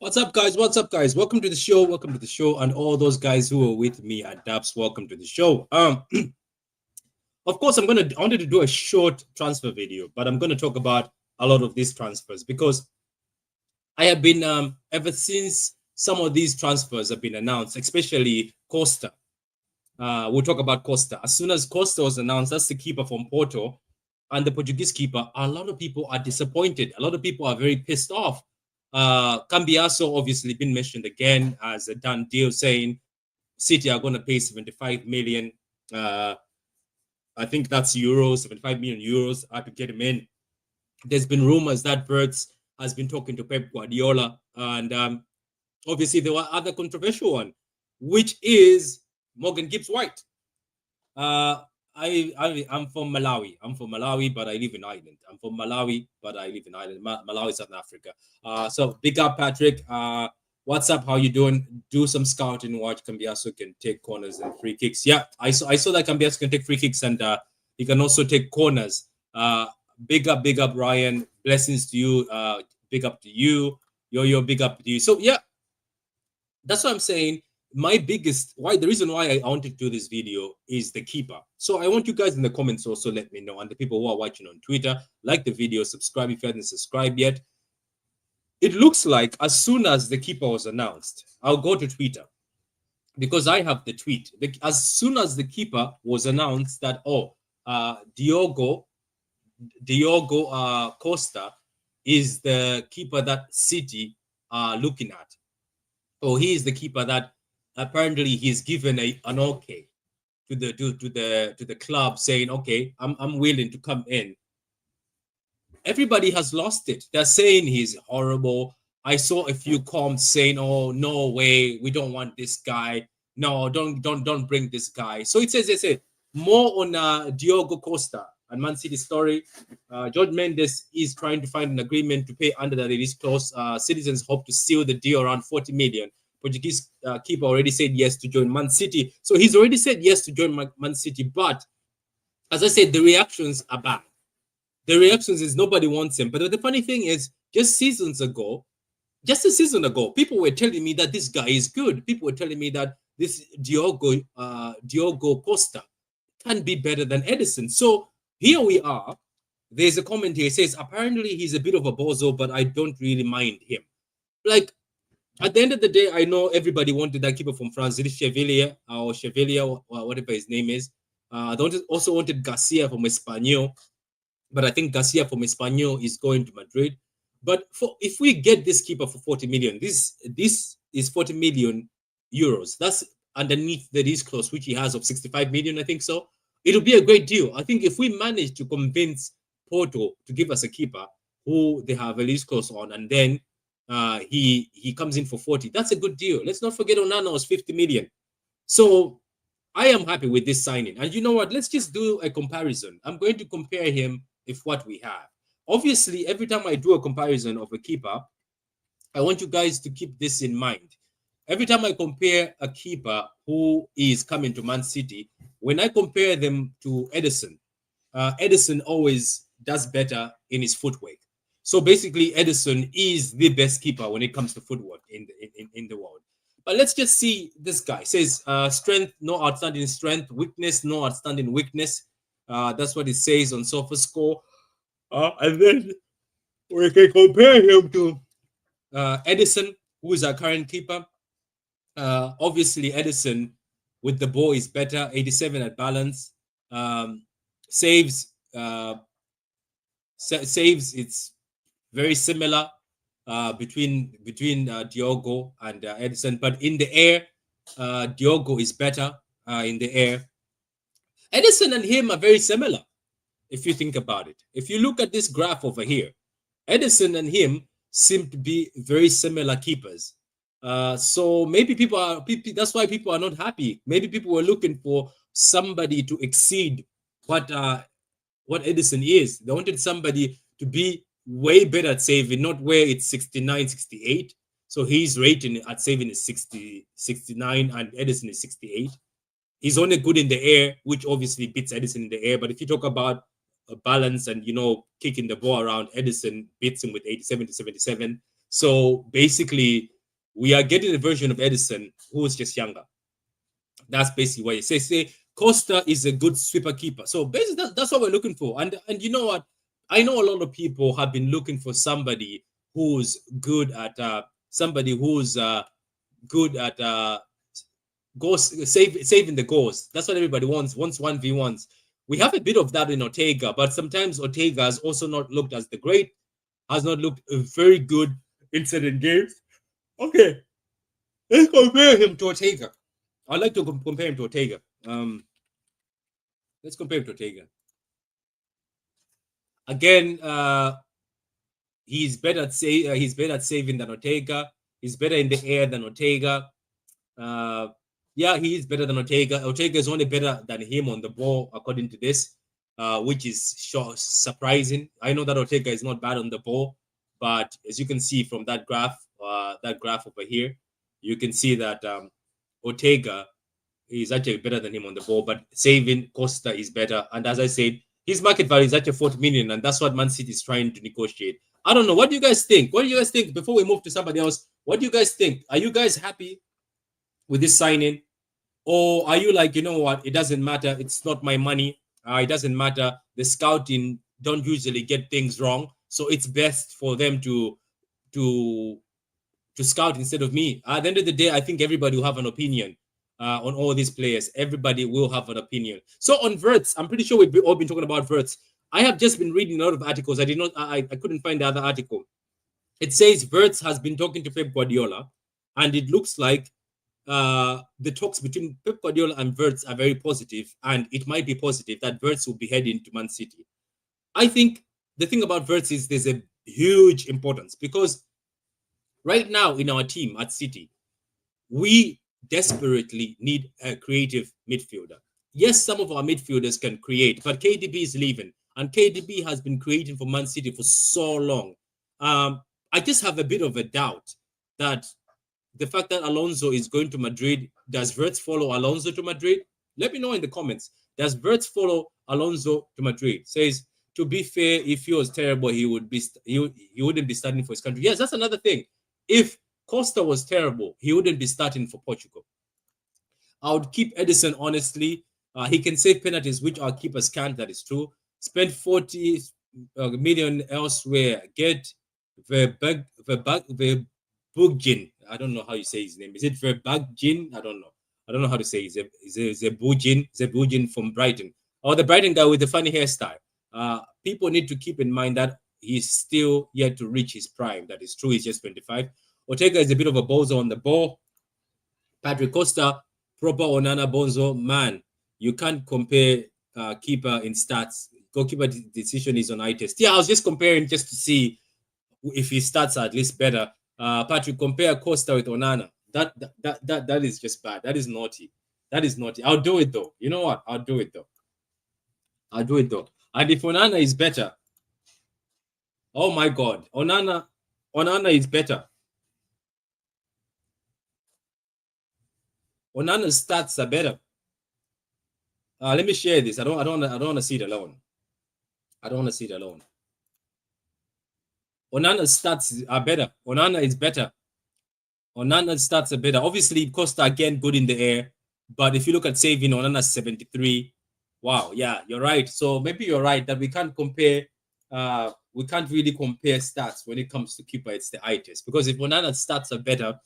What's up, guys? What's up, guys? Welcome to the show. Welcome to the show, and all those guys who are with me at Daps. Welcome to the show. Of course, I wanted to do a short transfer video, but I'm gonna talk about a lot of these transfers because I have been ever since some of these transfers have been announced, especially Costa. We'll talk about Costa. As soon as Costa was announced, that's the keeper from Porto, and the Portuguese keeper. A lot of people are disappointed. A lot of people are very pissed off. Cambiaso obviously been mentioned again as a done deal, saying City are going to pay 75 million. I think that's euros, 75 million euros to get him in. There's been rumors that Wirtz has been talking to Pep Guardiola, and obviously there were other controversial one, which is Morgan Gibbs White. I'm from Malawi. I'm from Malawi, but I live in Ireland. I'm from Malawi, but I live in Ireland. Malawi, South Africa. So big up, Patrick. What's up? How you doing? Do some scouting. Watch Cambiaso can take corners and free kicks. Yeah, I saw that Cambiaso can take free kicks and he can also take corners. Big up, Ryan. Blessings to you. Big up to you. Yo, big up to you. So yeah, that's what I'm saying. The reason why I wanted to do this video is the keeper. So I want you guys in the comments also let me know, and the people who are watching on Twitter, like the video, subscribe if you haven't subscribed yet. It looks like as soon as the keeper was announced, I'll go to Twitter because I have the tweet. As soon as the keeper was announced that Diogo Costa is the keeper that City are looking at. He is the keeper that apparently he's given an okay to the club, saying, okay, I'm willing to come in. Everybody has lost it. They're saying he's horrible. I saw a few comments saying, oh, no way, we don't want this guy. No, don't bring this guy. So it says, they say more on Diogo Costa and Man City story. George Mendes is trying to find an agreement to pay under the release clause. Citizens hope to seal the deal around 40 million. Portuguese keeper already said yes to join Man City. So he's already said yes to join Man City. But as I said, the reactions are bad. The reactions is nobody wants him. But the funny thing is, just a season ago, people were telling me that this guy is good. People were telling me that this Diogo Costa can be better than Edison. So here we are. There's a comment here. It says, apparently he's a bit of a bozo, but I don't really mind him. Like, at the end of the day, I know everybody wanted that keeper from France, Chevalier or whatever his name is. They also wanted Garcia from Espanyol, but I think Garcia from Espanyol is going to Madrid. But if we get this keeper for 40 million, this is 40 million euros. That's underneath the release clause, which he has of 65 million, I think so. It'll be a great deal. I think if we manage to convince Porto to give us a keeper who they have a release clause on, and then he comes in for 40. That's a good deal. Let's not forget Onana was 50 million. So I am happy with this signing. And you know what? Let's just do a comparison. I'm going to compare him with what we have. Obviously, every time I do a comparison of a keeper, I want you guys to keep this in mind. Every time I compare a keeper who is coming to Man City, when I compare them to Edison, Edison always does better in his footwork. So basically, Edison is the best keeper when it comes to footwork in the world. But let's just see this guy. It says strength, no outstanding strength. Weakness, no outstanding weakness. That's what it says on SofaScore. And then we can compare him to Edison, who is our current keeper. Obviously, Edison with the ball is better. 87 at balance. Saves. It's very similar between Diogo and Edison, but in the air, Diogo is better in the air. Edison and him are very similar, if you think about it. If you look at this graph over here, Edison and him seem to be very similar keepers. So maybe that's why people are not happy. Maybe people were looking for somebody to exceed what Edison is. They wanted somebody to be way better at saving, not where it's 69, 68. So his rating at saving is 60, 69, and Edison is 68. He's only good in the air, which obviously beats Edison in the air. But if you talk about a balance and, kicking the ball around, Edison beats him with 87 to 77. So basically, we are getting a version of Edison who is just younger. That's basically what you say. Costa is a good sweeper keeper. So basically, that's what we're looking for. And you know what? I know a lot of people have been looking for somebody who's good at good at goals, saving the goals. That's what everybody wants 1v1s. We have a bit of that in Ortega, but sometimes Ortega has also not looked as the great, has not looked very good in certain games. Okay, let's compare him to Ortega. I'd like to compare him to Ortega. Let's compare him to Ortega. Again, he's better at saving than Ortega. He's better in the air than Ortega. Yeah, he is better than Ortega. Ortega is only better than him on the ball, according to this, which is surprising. I know that Ortega is not bad on the ball, but as you can see from that graph over here, you can see that Ortega is actually better than him on the ball, but saving Costa is better. And as I said, his market value is actually 40 million, and that's what Man City is trying to negotiate. I don't know. What do you guys think? What do you guys think before we move to somebody else? What do you guys think? Are you guys happy with this signing? Or are you like, you know what? It doesn't matter. It's not my money. It doesn't matter. The scouting don't usually get things wrong. So it's best for them to scout instead of me. At the end of the day, I think everybody will have an opinion on all these players. Everybody will have an opinion. So on Wirtz, I'm pretty sure we've all been talking about Wirtz. I have just been reading a lot of articles. I couldn't find the other article. It says Wirtz has been talking to Pep Guardiola, and it looks like the talks between Pep Guardiola and Wirtz are very positive, and it might be positive that Wirtz will be heading to Man City. I think the thing about Wirtz is there's a huge importance, because right now in our team at City, we desperately need a creative midfielder. Yes, some of our midfielders can create, but KDB is leaving, and KDB has been creating for Man City for so long. I just have a bit of a doubt that the fact that Alonso is going to Madrid, does Wirtz follow Alonso to Madrid? Let me know in the comments. Does Wirtz follow Alonso to Madrid? Says, to be fair, if he was terrible, he wouldn't be starting for his country. Yes, that's another thing. If Costa was terrible, he wouldn't be starting for Portugal. I would keep Edison, honestly. He can save penalties, which our keepers can't. That is true. Spend 40 million elsewhere. Get Verbugin. I don't know how you say his name. Is it Verbugin? I don't know. I don't know how to say it. Zebugin from Brighton. Or the Brighton guy with the funny hairstyle. People need to keep in mind that he's still yet to reach his prime. That is true. He's just 25. Ortega is a bit of a bozo on the ball. Patrick Costa, proper Onana Bonzo. Man, you can't compare keeper in stats. Goalkeeper decision is on eye test. Yeah, I was just comparing just to see if his stats are at least better. Patrick, compare Costa with Onana. That is just bad. That is naughty. That is naughty. I'll do it though. You know what? I'll do it though. And if Onana is better, oh my God, Onana is better. Onana's stats are better. Let me share this. I don't want to see it alone. I don't want to see it alone. Onana's stats are better. Onana is better. Onana's stats are better. Obviously, Costa again good in the air, but if you look at saving, Onana's 73. Wow, yeah, you're right. So maybe you're right that we can't compare. We can't really compare stats when it comes to keeper. It's the eye test, because if Onana's stats are better,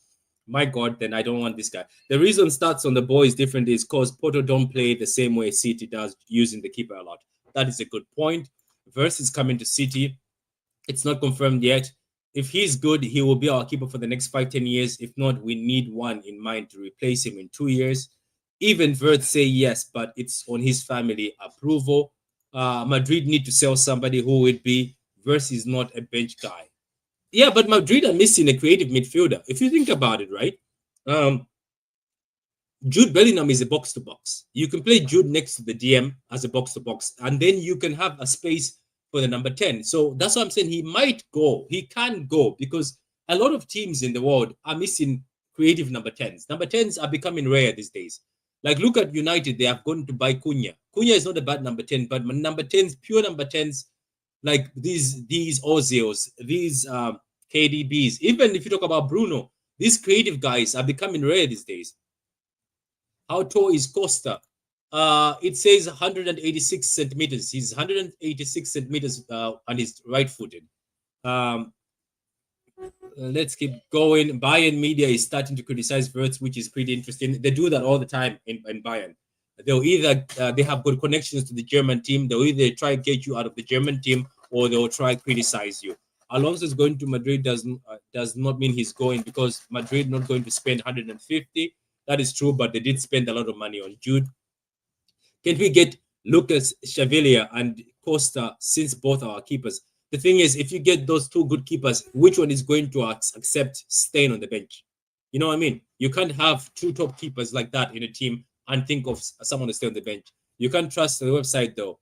my God, then I don't want this guy. The reason stats on the ball is different is because Porto don't play the same way City does, using the keeper a lot. That is a good point. Wirtz is coming to City. It's not confirmed yet. If he's good, he will be our keeper for the next 5-10 years. If not, we need one in mind to replace him in 2 years. Even Wirtz say yes, but it's on his family approval. Madrid need to sell somebody who would be. Wirtz is not a bench guy. Yeah, but Madrid are missing a creative midfielder. If you think about it, right? Jude Bellingham is a box-to-box. You can play Jude next to the DM as a box-to-box, and then you can have a space for the number 10. So that's what I'm saying. He might go. He can go, because a lot of teams in the world are missing creative number 10s. Number 10s are becoming rare these days. Like, look at United. They have gone to buy Cunha. Cunha is not a bad number 10, but number 10s, pure number 10s, like these Ozios, these KDBs. Even if you talk about Bruno, These creative guys are becoming rare these days. How tall is Costa? It says 186 centimeters. He's 186 centimeters and he's right-footed. Let's keep going. Bayern media is starting to criticize Wirtz, which is pretty interesting. They do that all the time in Bayern. They'll either they have good connections to the German team. They'll either try to get you out of the German team, or they'll try to criticize you. Alonso is going to Madrid does not mean he's going, because Madrid not going to spend 150. That is true, but they did spend a lot of money on Jude. Can we get Lucas Chevalier and Costa, since both are keepers? The thing is, if you get those two good keepers, which one is going to accept staying on the bench? You know what I mean? You can't have two top keepers like that in a team and think of someone to stay on the bench. You can't trust the website, though.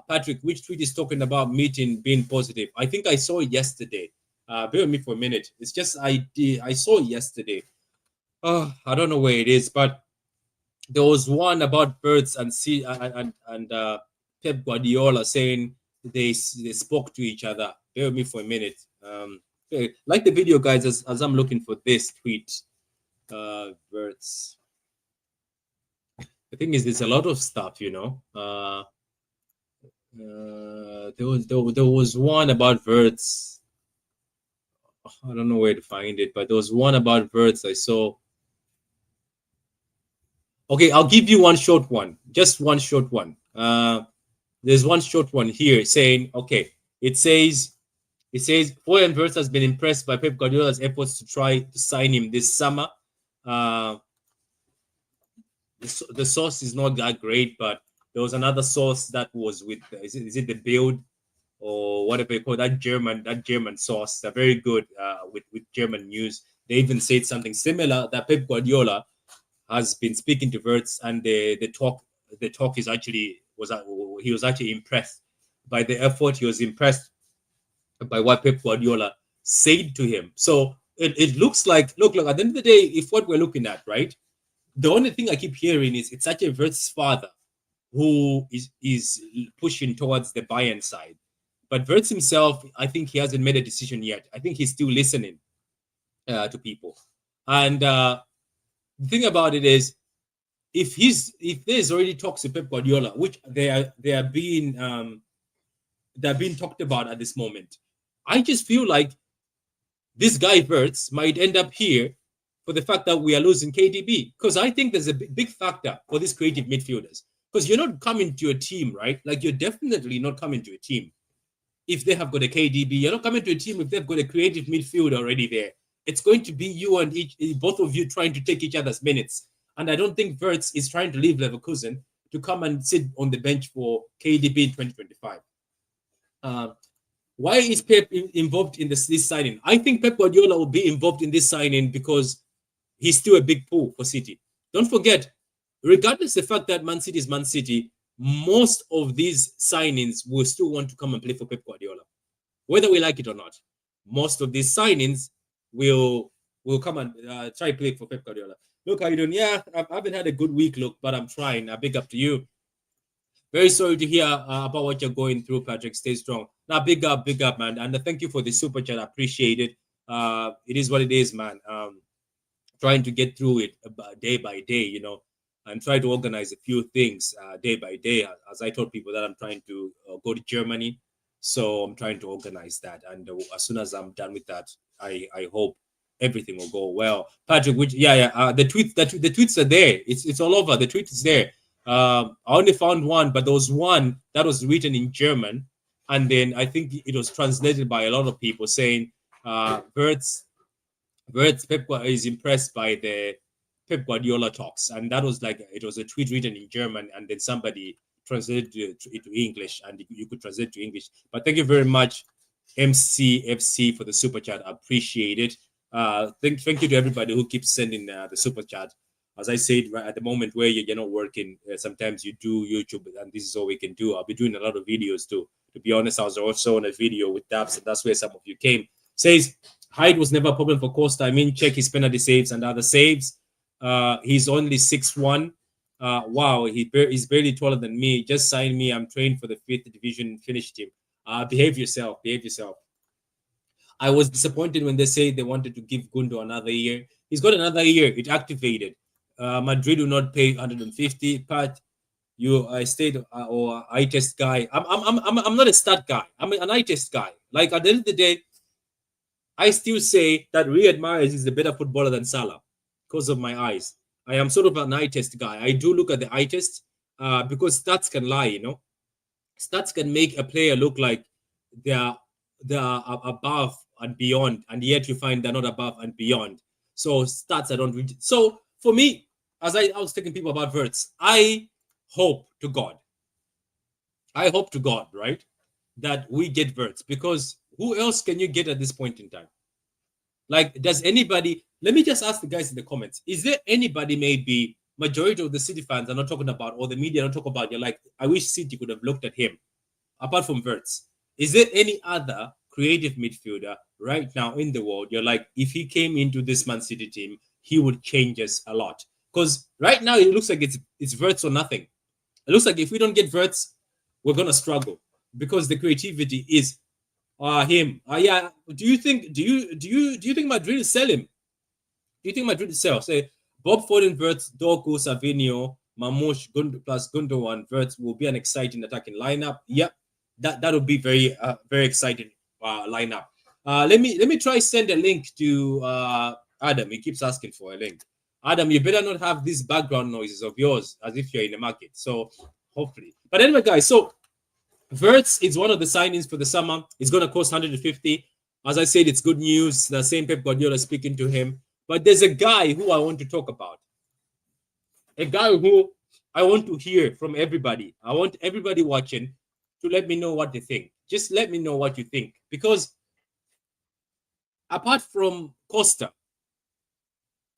Patrick, which tweet is talking about meeting being positive? I think I saw it yesterday. Bear with me for a minute. It's just I saw it yesterday. I don't know where it is, but there was one about Wirtz and Pep Guardiola saying they spoke to each other. Bear with me for a minute. Like the video, guys, as I'm looking for this tweet. Wirtz. The thing is, there's a lot of stuff, you know. There was one about Wirtz. I don't know where to find it, but there was one about Wirtz I saw. Okay, I'll give you one short one. Just one short one. There's one short one here saying, okay, it says Florian Wirtz has been impressed by Pep Guardiola's efforts to try to sign him this summer. The source is not that great, but there was another source that was with is it the Build or whatever you call that German source. They're very good with German news. They even said something similar, that Pep Guardiola has been speaking to Wirtz, and the talk is actually he was actually impressed by the effort. He was impressed by what Pep Guardiola said to him. So it looks like, look, at the end of the day, if what we're looking at, right, the only thing I keep hearing is it's actually Wirtz's father who is pushing towards the Bayern side. But Wirtz himself, I think he hasn't made a decision yet. I think he's still listening to people. And the thing about it is, if there's already talks to Pep Guardiola, which they are being talked about at this moment, I just feel like this guy Wirtz might end up here for the fact that we are losing KDB, because I think there's a big factor for these creative midfielders, because you're not coming to a team, right? Like, you're definitely not coming to a team if they have got a KDB. You're not coming to a team if they've got a creative midfield already there. It's going to be you and both of you trying to take each other's minutes. And I don't think Wirtz is trying to leave Leverkusen to come and sit on the bench for KDB in 2025. Why is Pep involved in this signing? I think Pep Guardiola will be involved in this signing because he's still a big pull for City. Don't forget, regardless of the fact that Man City is Man City, most of these signings will still want to come and play for Pep Guardiola, whether we like it or not. Most of these signings will come and try to play for Pep Guardiola. Look, how you doing? Yeah, I haven't had a good week, look, but I'm trying. Big up to you. Very sorry to hear about what you're going through, Patrick. Stay strong. Now, big up, man. And thank you for the super chat. I appreciate it. It is what it is, man. Trying to get through it day by day, you know, and try to organize a few things day by day. As I told people that I'm trying to go to Germany, so I'm trying to organize that. And as soon as I'm done with that, I hope everything will go well. Patrick, the tweets are there. It's all over. The tweet is there. I only found one, but there was one that was written in German, and then I think it was translated by a lot of people saying Wirtz Pep is impressed by the Pep Guardiola talks, and that was like, it was a tweet written in German, and then somebody translated it to English, and you could translate to English. But thank you very much, MCFC, for the super chat. I appreciate it. Thank you to everybody who keeps sending the super chat. As I said, right at the moment where you're not working, sometimes you do YouTube, and this is all we can do. I'll be doing a lot of videos too. To be honest, I was also on a video with Dabs, and that's where some of you came. Says, height was never a problem for Costa. I mean, check his penalty saves and other saves. He's only 6'1". Wow, he's barely taller than me. Just sign me. I'm trained for the 5th division Finnish team. Behave yourself. I was disappointed when they say they wanted to give Gundo another year. He's got another year. It activated. Madrid will not pay 150. But you a state or eye test guy. I'm not a stat guy. I'm an eye test guy. Like at the end of the day, I still say that Riyad Mahrez is a better footballer than Salah because of my eyes. I am sort of an eye test guy. I do look at the eye test because stats can lie, you know. Stats can make a player look like they're they're above and beyond, and yet you find they're not above and beyond. So stats I don't read. So for me, as I was telling people about Wirtz, I hope to God, right, that we get Wirtz, because who else can you get at this point in time? Like, does anybody? Let me just ask the guys in the comments: is there anybody, maybe majority of the City fans are not talking about, or the media don't talk about? You're like, I wish City could have looked at him. Apart from Wirtz, is there any other creative midfielder right now in the world? You're like, if he came into this Man City team, he would change us a lot. Because right now it looks like it's Wirtz or nothing. It looks like if we don't get Wirtz, we're gonna struggle because the creativity is him. Yeah. Do you think Madrid will sell him? Do you think Madrid will sell? Say Bob Foden, Wirtz, Doku, Savinho, Mamouche, plus Gundogan, Wirtz will be an exciting attacking lineup. Yep, that would be very exciting lineup. Let me try send a link to Adam. He keeps asking for a link. Adam, you better not have these background noises of yours as if you're in the market. So hopefully. But anyway, guys, so Wirtz is one of the signings for the summer. It's going to cost 150. As I said, it's good news. The same Pep Guardiola speaking to him. But there's a guy who I want to talk about. A guy who I want to hear from everybody. I want everybody watching to let me know what they think. Just let me know what you think. Because apart from Costa,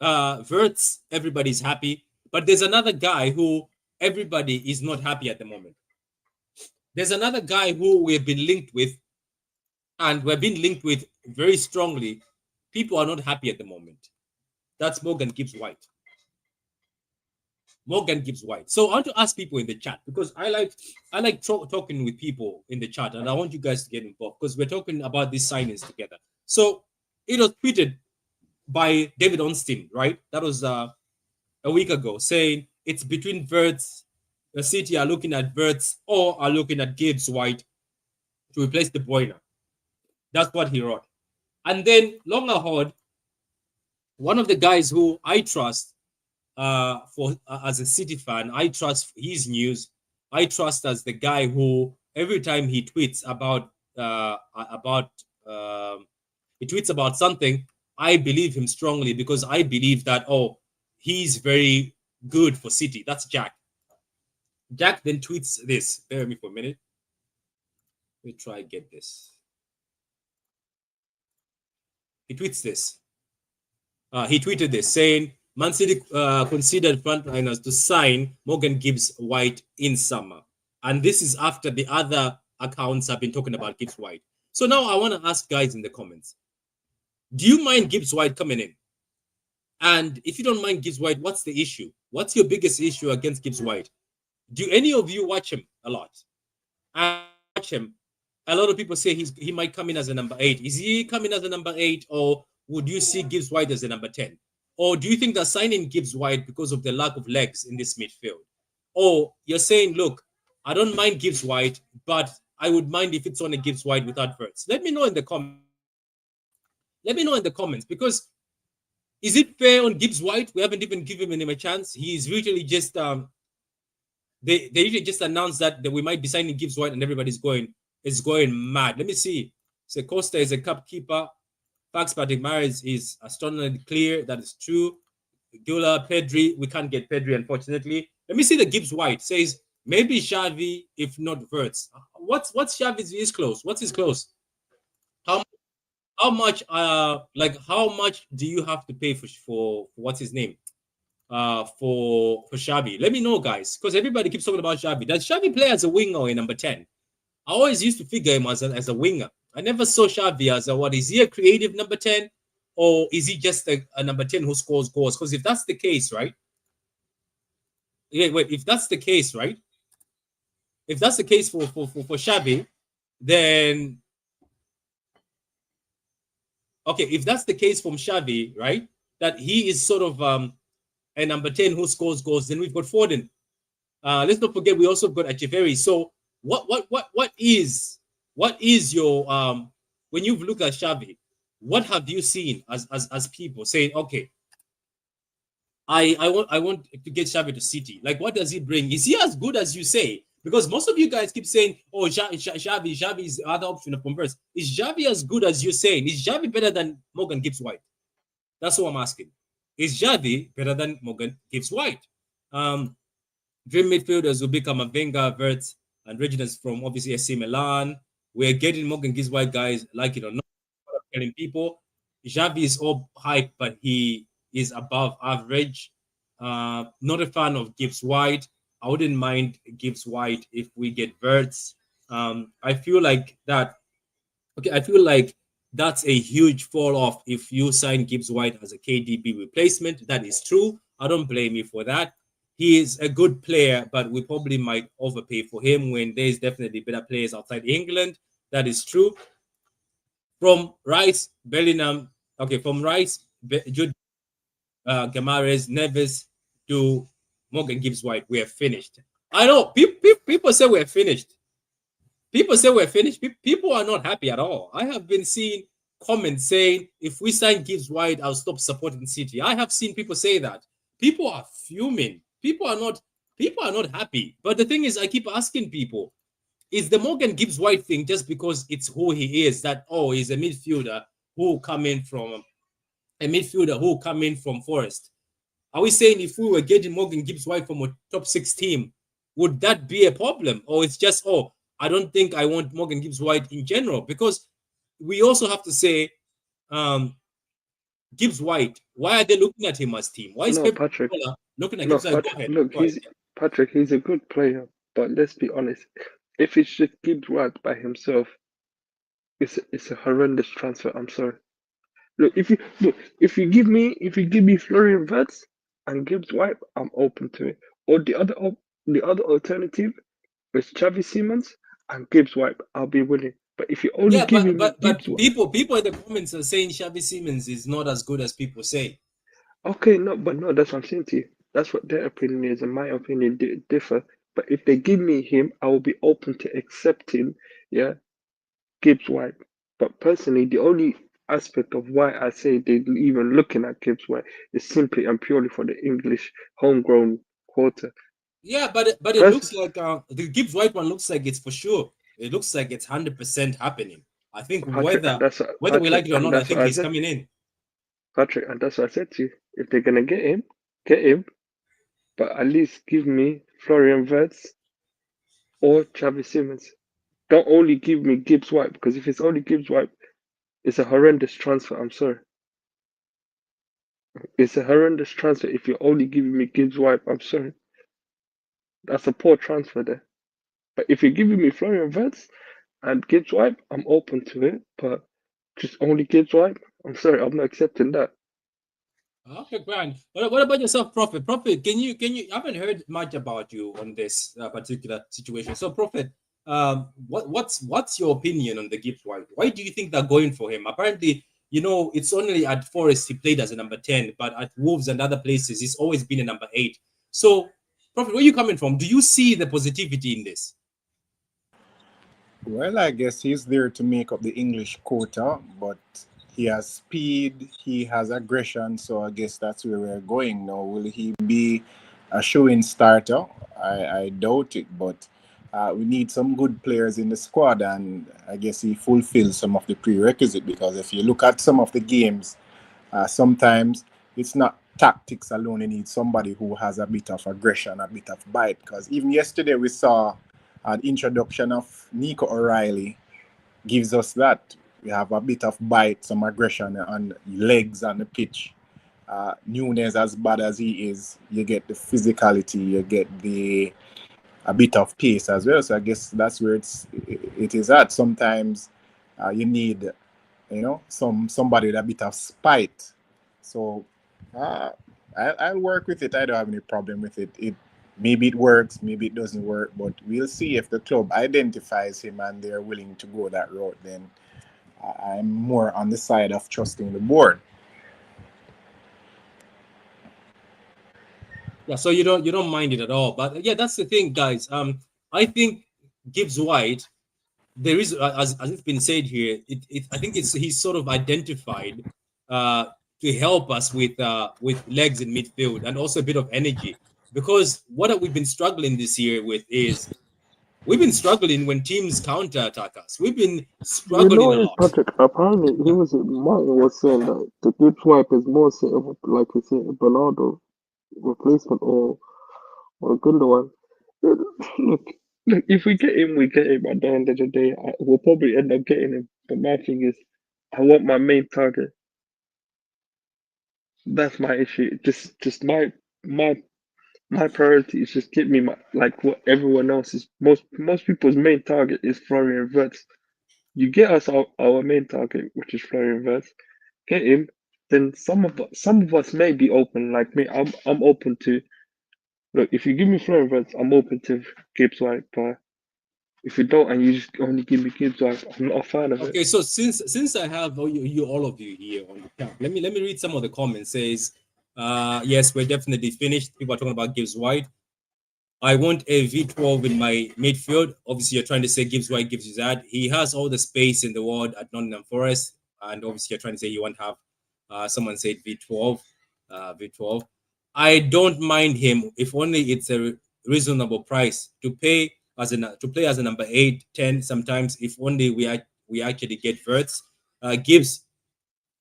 Wirtz, everybody's happy. But there's another guy who everybody is not happy at the moment. There's another guy who we've been linked with, and we've been linked with very strongly. People are not happy at the moment. That's Morgan Gibbs-White. Morgan Gibbs-White. So I want to ask people in the chat, because I like talking with people in the chat, and I want you guys to get involved because we're talking about these signings together. So it was tweeted by David Ornstein, right? That was a week ago, saying it's between Wirtz. The City are looking at Wirtz or are looking at Gibbs-White to replace De Bruyne. That's what he wrote. And then Longerhord, one of the guys who I trust as a City fan, I trust his news. I trust as the guy who every time he tweets about something, I believe him strongly, because I believe that he's very good for City. That's Jack. Jack then tweets this. Bear with me for a minute. Let me try and get this. He tweets this. He tweeted this saying, Man City considered frontliners to sign Morgan Gibbs-White in summer. And this is after the other accounts have been talking about Gibbs-White. So now I want to ask guys in the comments, do you mind Gibbs-White coming in? And if you don't mind Gibbs-White, what's the issue? What's your biggest issue against Gibbs-White? Do any of you watch him a lot? I watch him. A lot of people say he might come in as a number 8. Is he coming as a number 8, or would you see Gibbs-White as a number 10? Or do you think they're signing Gibbs-White because of the lack of legs in this midfield? Or you're saying, look, I don't mind Gibbs-White, but I would mind if it's on a Gibbs-White without Wirtz. Let me know in the comments. Let me know in the comments, because is it fair on Gibbs-White? We haven't even given him a chance. He's literally just they usually just announced that we might be signing Gibbs-White, and everybody's going mad. Let me see. So Costa is a cup keeper. Fax Patrick Mahrez is astonishingly clear. That is true. Gula, Pedri, we can't get Pedri, unfortunately. Let me see the Gibbs-White. Says maybe Xavi, if not Wirtz. What's Xavi's close? What's his close? How much how much do you have to pay for what's his name? For Xavi. Let me know, guys, because everybody keeps talking about Xavi. Does Xavi play as a winger or a number 10? I always used to figure him as a winger. I never saw Xavi as what is he, a creative number 10, or is he just a number 10 who scores goals? Because if that's the case, right? If that's the case, right? If that's the case for Xavi, then okay, if that's the case from Xavi, right? that he is sort of a number 10 who scores goals. Then we've got Foden. Let's not forget we also got Echeverry. So what is your when you've looked at Xavi, what have you seen as people saying, okay, I want to get Xavi to City. Like, what does he bring? Is he as good as you say? Because most of you guys keep saying, "Oh, Xavi is the other option of converse." Is Xavi as good as you're saying? Is Xavi better than Morgan Gibbs White? That's what I'm asking. Is Xavi better than Morgan Gibbs White? Dream midfielders will become Camavinga, Wirtz, and Reginald from obviously AC Milan. We're getting Morgan Gibbs White guys, like it or not, telling people. Xavi is all hype, but he is above average. Not a fan of Gibbs White. I wouldn't mind Gibbs White if we get Wirtz. I feel like that. Okay, I feel like that's a huge fall off if you sign Gibbs White as a KDB replacement. That is true. I don't blame you for that. He is a good player, but we probably might overpay for him when there's definitely better players outside England. That is true. From Rice, Bellingham, okay, from Rice, Jude, Gamares, Neves to Morgan Gibbs White, we are finished. I know people say we're finished. People say we're finished. People are not happy at all. I have been seeing comments saying, if we sign Gibbs White, I'll stop supporting City. I have seen people say that. People are fuming. People are not happy. But the thing is, I keep asking people, is the Morgan Gibbs White thing just because it's who he is, that he's a midfielder who come in from Forest? Are we saying if we were getting Morgan Gibbs White from a top 6 team, would that be a problem? Or it's just, I don't think I want Morgan Gibbs White in general? Because we also have to say, Gibbs White, why are they looking at him as team? Why is No, Pep Patrick. looking at No, Gibbs White? Go Patrick. ahead. Look, Go ahead. he's Patrick. He's a good player, but let's be honest. If it's just Gibbs White by himself, it's a horrendous transfer. I'm sorry. Look, if you give me Florian Wirtz and Gibbs White, I'm open to it. Or the other alternative is Xavi Simons and Gibbs White. I'll be willing. But if you're only Yeah, giving me but Gibbs White, people in the comments are saying Xavi Simons is not as good as people say. okay, no, but no, that's what I'm saying to you. That's what their opinion is, and my opinion differ. But if they give me him, I will be open to accepting, yeah, Gibbs White. But personally, the only aspect of why I say they're even looking at Gibbs White is simply and purely for the English homegrown quota. Yeah, but it Person, looks like the Gibbs White one looks like it's for sure. It looks like it's 100% happening. I think Patrick, and that's whether we like it or and not, I that's what think I he's said. coming in. Patrick, and that's what I said to you. If they're gonna get him. But at least give me Florian Wirtz or Xavi Simons. Don't only give me Gibbs White, because if it's only Gibbs White, it's a horrendous transfer. I'm sorry. It's a horrendous transfer if you're only giving me Gibbs White. I'm sorry. That's a poor transfer there. But if you're giving me Florian Wirtz and Gibbs White, I'm open to it. But just only Gibbs White, I'm sorry, I'm not accepting that. Okay, grand. What about yourself, Prophet? Prophet, can you? I haven't heard much about you on this particular situation. So, Prophet, what's your opinion on the Gibbs White? Why do you think they're going for him? Apparently, it's only at Forest he played as a number 10, but at Wolves and other places, he's always been a number 8. So, Prophet, where are you coming from? Do you see the positivity in this? Well, I guess he's there to make up the English quota, but he has speed, he has aggression, so I guess that's where we're going now. Will he be a showing starter? I doubt it, but we need some good players in the squad, and I guess he fulfills some of the prerequisite because if you look at some of the games, sometimes it's not tactics alone. You need somebody who has a bit of aggression, a bit of bite. Because even yesterday we saw an introduction of Nico O'Reilly gives us that. We have a bit of bite, some aggression on legs on the pitch. Nunes, as bad as he is, you get the physicality, you get a bit of pace as well. So I guess that's where it is at. Sometimes you need somebody with a bit of spite. So I'll work with it. I don't have any problem with it. Maybe it works, maybe it doesn't work, but we'll see if the club identifies him and they're willing to go that route. Then I'm more on the side of trusting the board. Yeah, so you don't mind it at all. But yeah, that's the thing, guys. I think Gibbs White, there is as it's been said here, I think it's he's sort of identified uh to help us with legs in midfield and also a bit of energy. Because what have we been struggling this year with is we've been struggling when teams counter attack us. We've been You struggling know a what, lot. Patrick? Apparently, he Yeah. was Martin was saying that the good swipe is more suitable, like he said, Bernardo replacement or a good one. Look, look, if we get him, we get him. At the end of the day, we'll probably end up getting him. But my thing is, I want my main target. That's my issue. Just my my priority is just get me my like what everyone else is. Most people's main target is Florian Wirtz. You get us our main target, which is Florian Wirtz. Get him, then some of us may be open. Like me, I'm open to look. If you give me Florian Wirtz, I'm open to Gibbs White. But if you don't, and you just only give me Gibbs White, I'm not a fan of it. Okay, so since I have all of you here on the camp, let me read some of the comments. Says, yes, we're definitely finished. People are talking about Gibbs White. I want a V12 in my midfield. Obviously, you're trying to say Gibbs White gives you that. He has all the space in the world at Nottingham Forest, and obviously, you're trying to say you want to have. Someone said V12, V12. I don't mind him if only it's a reasonable price to pay to play as a number 8, 10. Sometimes, if only we actually get Wirtz. Gibbs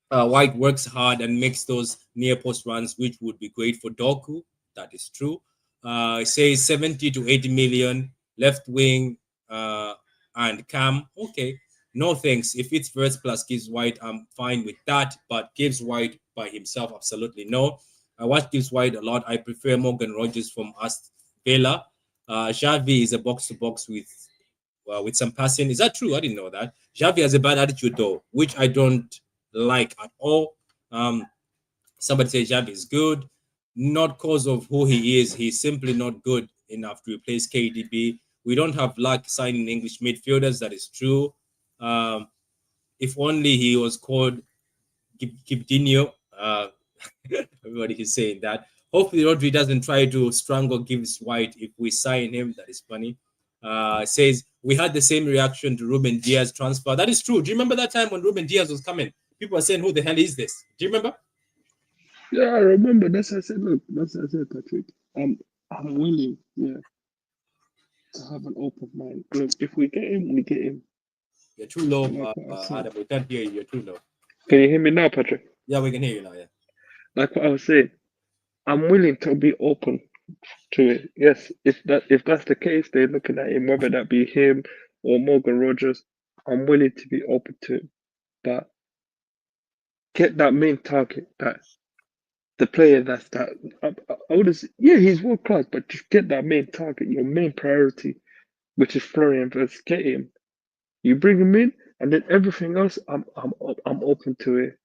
White works hard and makes those near post runs, which would be great for Doku. That is true. It says 70 to 80 million left wing and Cam. Okay, no thanks. If it's Wirtz plus Gibbs White, I'm fine with that. But Gibbs White by himself, absolutely no. I watch Gibbs White a lot. I prefer Morgan Rogers from Aston Villa. Xavi is a box to box with some passing. Is that true? I didn't know that. Xavi has a bad attitude though, which I don't like at all. Um, Somebody says Xavi is good, not because of who he is. He's simply not good enough to replace KDB. We don't have luck signing English midfielders. That is true. Um, if only he was called Gibdinho. Everybody is saying that. Hopefully, Rodri doesn't try to strangle Gibbs White if we sign him. That is funny. Says we had the same reaction to Ruben Diaz transfer. That is true. Do you remember that time when Ruben Diaz was coming? People were saying, "Who the hell is this?" Do you remember? Yeah, I remember. That's what I said. Look, that's what I said, Patrick. I'm willing, yeah, to have an open mind. Look, if we get him, we get him. You're too low, Like what I said. Adam. We can't hear you. You're too low. Can you hear me now, Patrick? Yeah, we can hear you now. Yeah. Like what I was saying, I'm willing to be open to it. Yes, if that's the case, they're looking at him, whether that be him or Morgan Rogers. I'm willing to be open to it, but get that main target, that the player that's that. I would say, yeah, he's world class, but just get that main target, your main priority, which is Florian Wirtz. Get him. You bring him in, and then everything else, I'm open to it.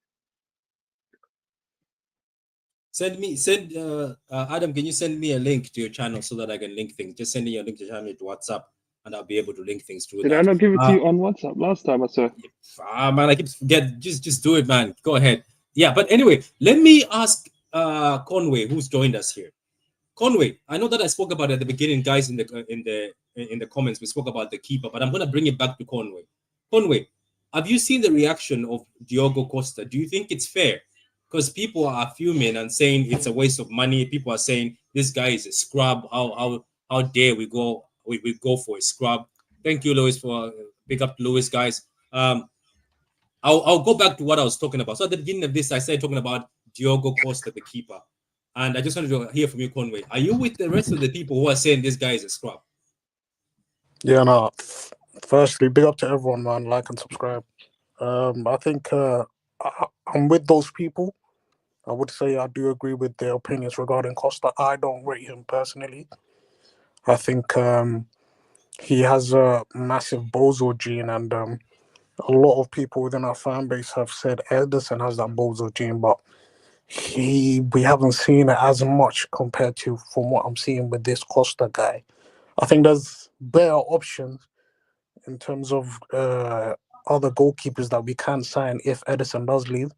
Send Adam. Can you send me a link to your channel so that I can link things? Just send me a link to your channel to WhatsApp, and I'll be able to link things through Did I that. not give it to you on WhatsApp last time? I saw. Man, I keep forget. Just do it, man. Go ahead. Yeah, but anyway, let me ask Conway, who's joined us here. Conway, I know that I spoke about it at the beginning, guys, in the comments. We spoke about the keeper, but I'm gonna bring it back to Conway. Conway, have you seen the reaction of Diogo Costa? Do you think it's fair? Because people are fuming and saying it's a waste of money. People are saying this guy is a scrub. How dare we go for a scrub? Thank you, Lewis, for pick up Lewis, guys. I'll go back to what I was talking about. So at the beginning of this, I started talking about Diogo Costa, the keeper. And I just wanted to hear from you, Conway. Are you with the rest of the people who are saying this guy is a scrub? Yeah, no. Firstly, big up to everyone, man. Like and subscribe. I think I'm with those people. I would say I do agree with their opinions regarding Costa. I don't rate him personally. I think he has a massive bozo gene, and a lot of people within our fan base have said Ederson has that bozo gene, but we haven't seen it as much compared to from what I'm seeing with this Costa guy. I think there's better options in terms of other goalkeepers that we can sign if Ederson does leave.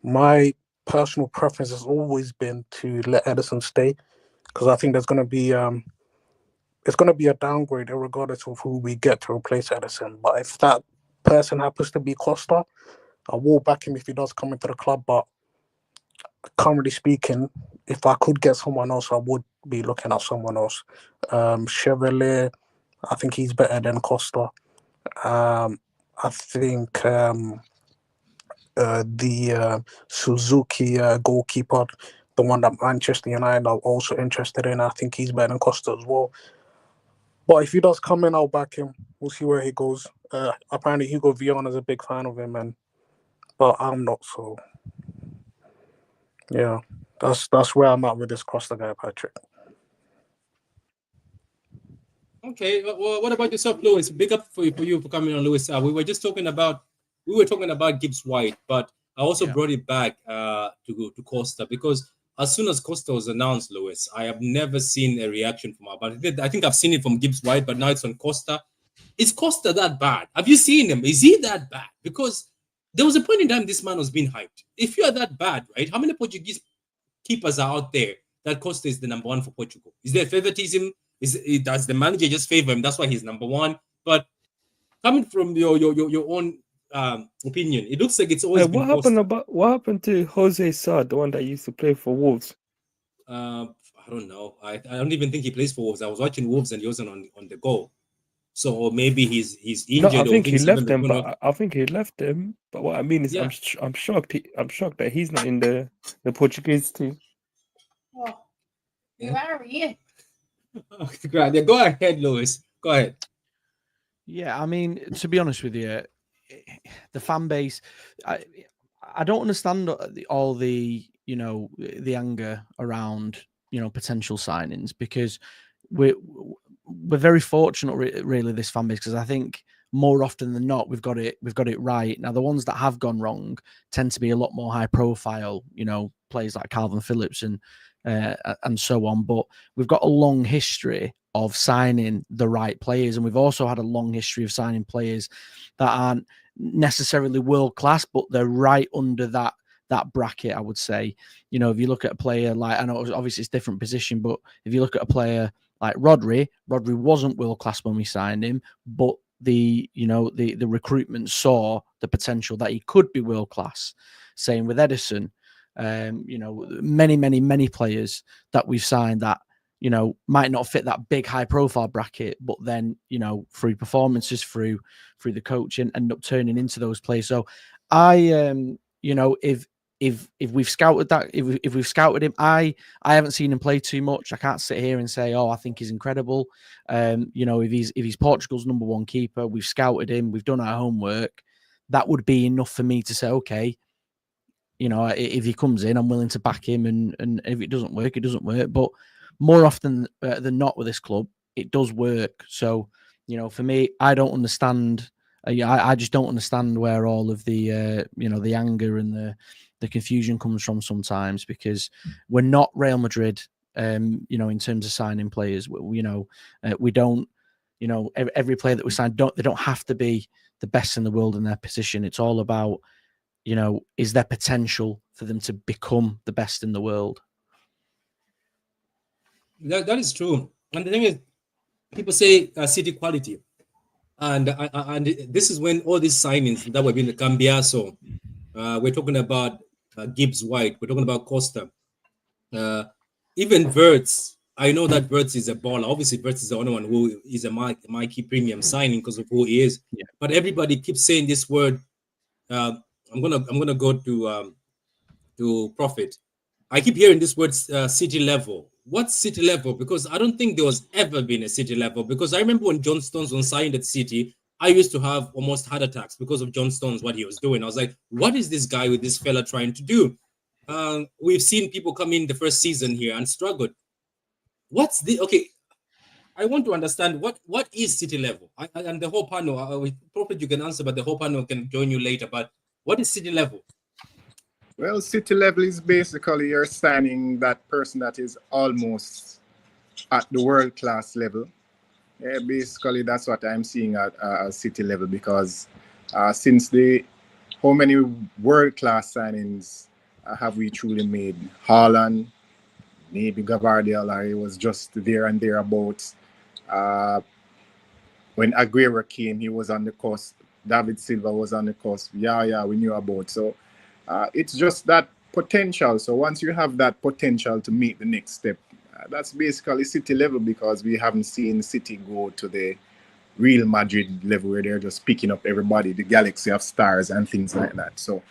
My personal preference has always been to let Ederson stay because I think there's going to be it's going to be a downgrade regardless of who we get to replace Edison. But if that person happens to be Costa, I will back him if he does come into the club. But currently speaking, if I could get someone else, I would be looking at someone else. Chevalier, I think he's better than Costa. I think the Suzuki goalkeeper, the one that Manchester United are also interested in, I think he's better than Costa as well. But if he does come in, I'll back him. We'll see where he goes. Apparently, Hugo Vion is a big fan of him, but I'm not. So, yeah, that's where I'm at with this Costa guy, Patrick. Okay, well, what about yourself, Lewis? Big up for you for coming on, Lewis. We were talking about Gibbs White, but I also brought it back to Costa, because as soon as Costa was announced, Lewis, I have never seen a reaction from our but I think I've seen it from Gibbs White, but now it's on Costa. Is Costa that bad? Have you seen him? Is he that bad? Because there was a point in time this man was being hyped. If you are that bad, right? How many Portuguese keepers are out there that Costa is the number one for Portugal? Is there favoritism? Does the manager just favor him? That's why he's number one. But coming from your own opinion, it looks like it's always been what happened to Jose Sa, the one that used to play for Wolves? I don't know. I don't even think he plays for Wolves. I was watching Wolves and he wasn't on the goal. So maybe he's injured. No, I think he left them. But I think he left them. But what I mean is, I'm shocked. I'm shocked that he's not in the Portuguese team. Oh, yeah. Great. Go ahead, Lewis. Go ahead. Yeah, I mean, to be honest with you, the fan base, I don't understand all the the anger around potential signings, because we're very fortunate, really, this fan base, because I think more often than not we've got it right. Now, the ones that have gone wrong tend to be a lot more high profile, players like Calvin Phillips and so on. But we've got a long history of signing the right players, and we've also had a long history of signing players that aren't necessarily world class, but they're right under that bracket, I would say. If you look at a player like, I know obviously it's different position, but if you look at a player like Rodri wasn't world class when we signed him, but the recruitment saw the potential that he could be world class. Same with Edison. Many players that we've signed that might not fit that big high profile bracket, but then through performances, through the coaching, end up turning into those players. So I if we've scouted that, if we've scouted him, I haven't seen him play too much. I can't sit here and say, oh, I think he's incredible. If he's Portugal's number one keeper, we've scouted him, we've done our homework, that would be enough for me to say, okay, if he comes in, I'm willing to back him, and if it doesn't work, it doesn't work. But more often than not with this club, it does work. So, for me, I don't understand. I just don't understand where all of the the anger and the confusion comes from sometimes, because we're not Real Madrid. In terms of signing players, we don't. Every player that we sign, they don't have to be the best in the world in their position. It's all about, is there potential for them to become the best in the world? That is true. And the thing is, people say city quality. And this is when all these signings that were being the Cambiaso, we're talking about Gibbs White, we're talking about Costa, even Wirtz. I know that Wirtz is a baller. Obviously, Wirtz is the only one who is a marquee premium signing because of who he is. Yeah. But everybody keeps saying this word. I'm gonna go to Prophet. I keep hearing this word city level. What's city level? Because I don't think there was ever been a city level. Because I remember when John Stones was signed at City, I used to have almost heart attacks because of John Stones, what he was doing. I was like, what is this guy with this fella trying to do? We've seen people come in the first season here and struggled. Okay, I want to understand what is city level? And the whole panel, Prophet, you can answer, but the whole panel can join you later. But what is city level? Well, city level is basically you're signing that person that is almost at the world-class level. Yeah, basically, that's what I'm seeing at city level, because since how many world-class signings have we truly made? Haaland, maybe Guardiola, he was just there and thereabouts. When Aguero came, he was on the coast. David Silva was on the coast. Yeah, we knew about. So it's just that potential. So once you have that potential to make the next step, that's basically City level, because we haven't seen City go to the Real Madrid level where they're just picking up everybody, the galaxy of stars and things like that. So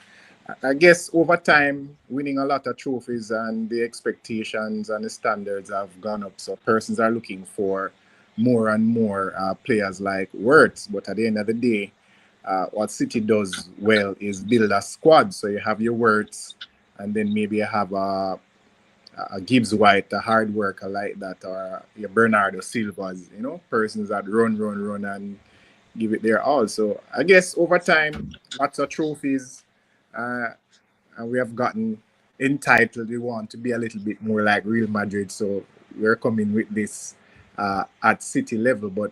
I guess over time, winning a lot of trophies and the expectations and the standards have gone up. So persons are looking for more and more players like Wirtz. But at the end of the day, what City does well is build a squad. So you have your Wirtz, and then maybe you have a Gibbs White, a hard worker like that, or your Bernardo Silvas, persons that run and give it their all. So I guess over time, lots of trophies, and we have gotten entitled. We want to be a little bit more like Real Madrid. So we're coming with this at City level. But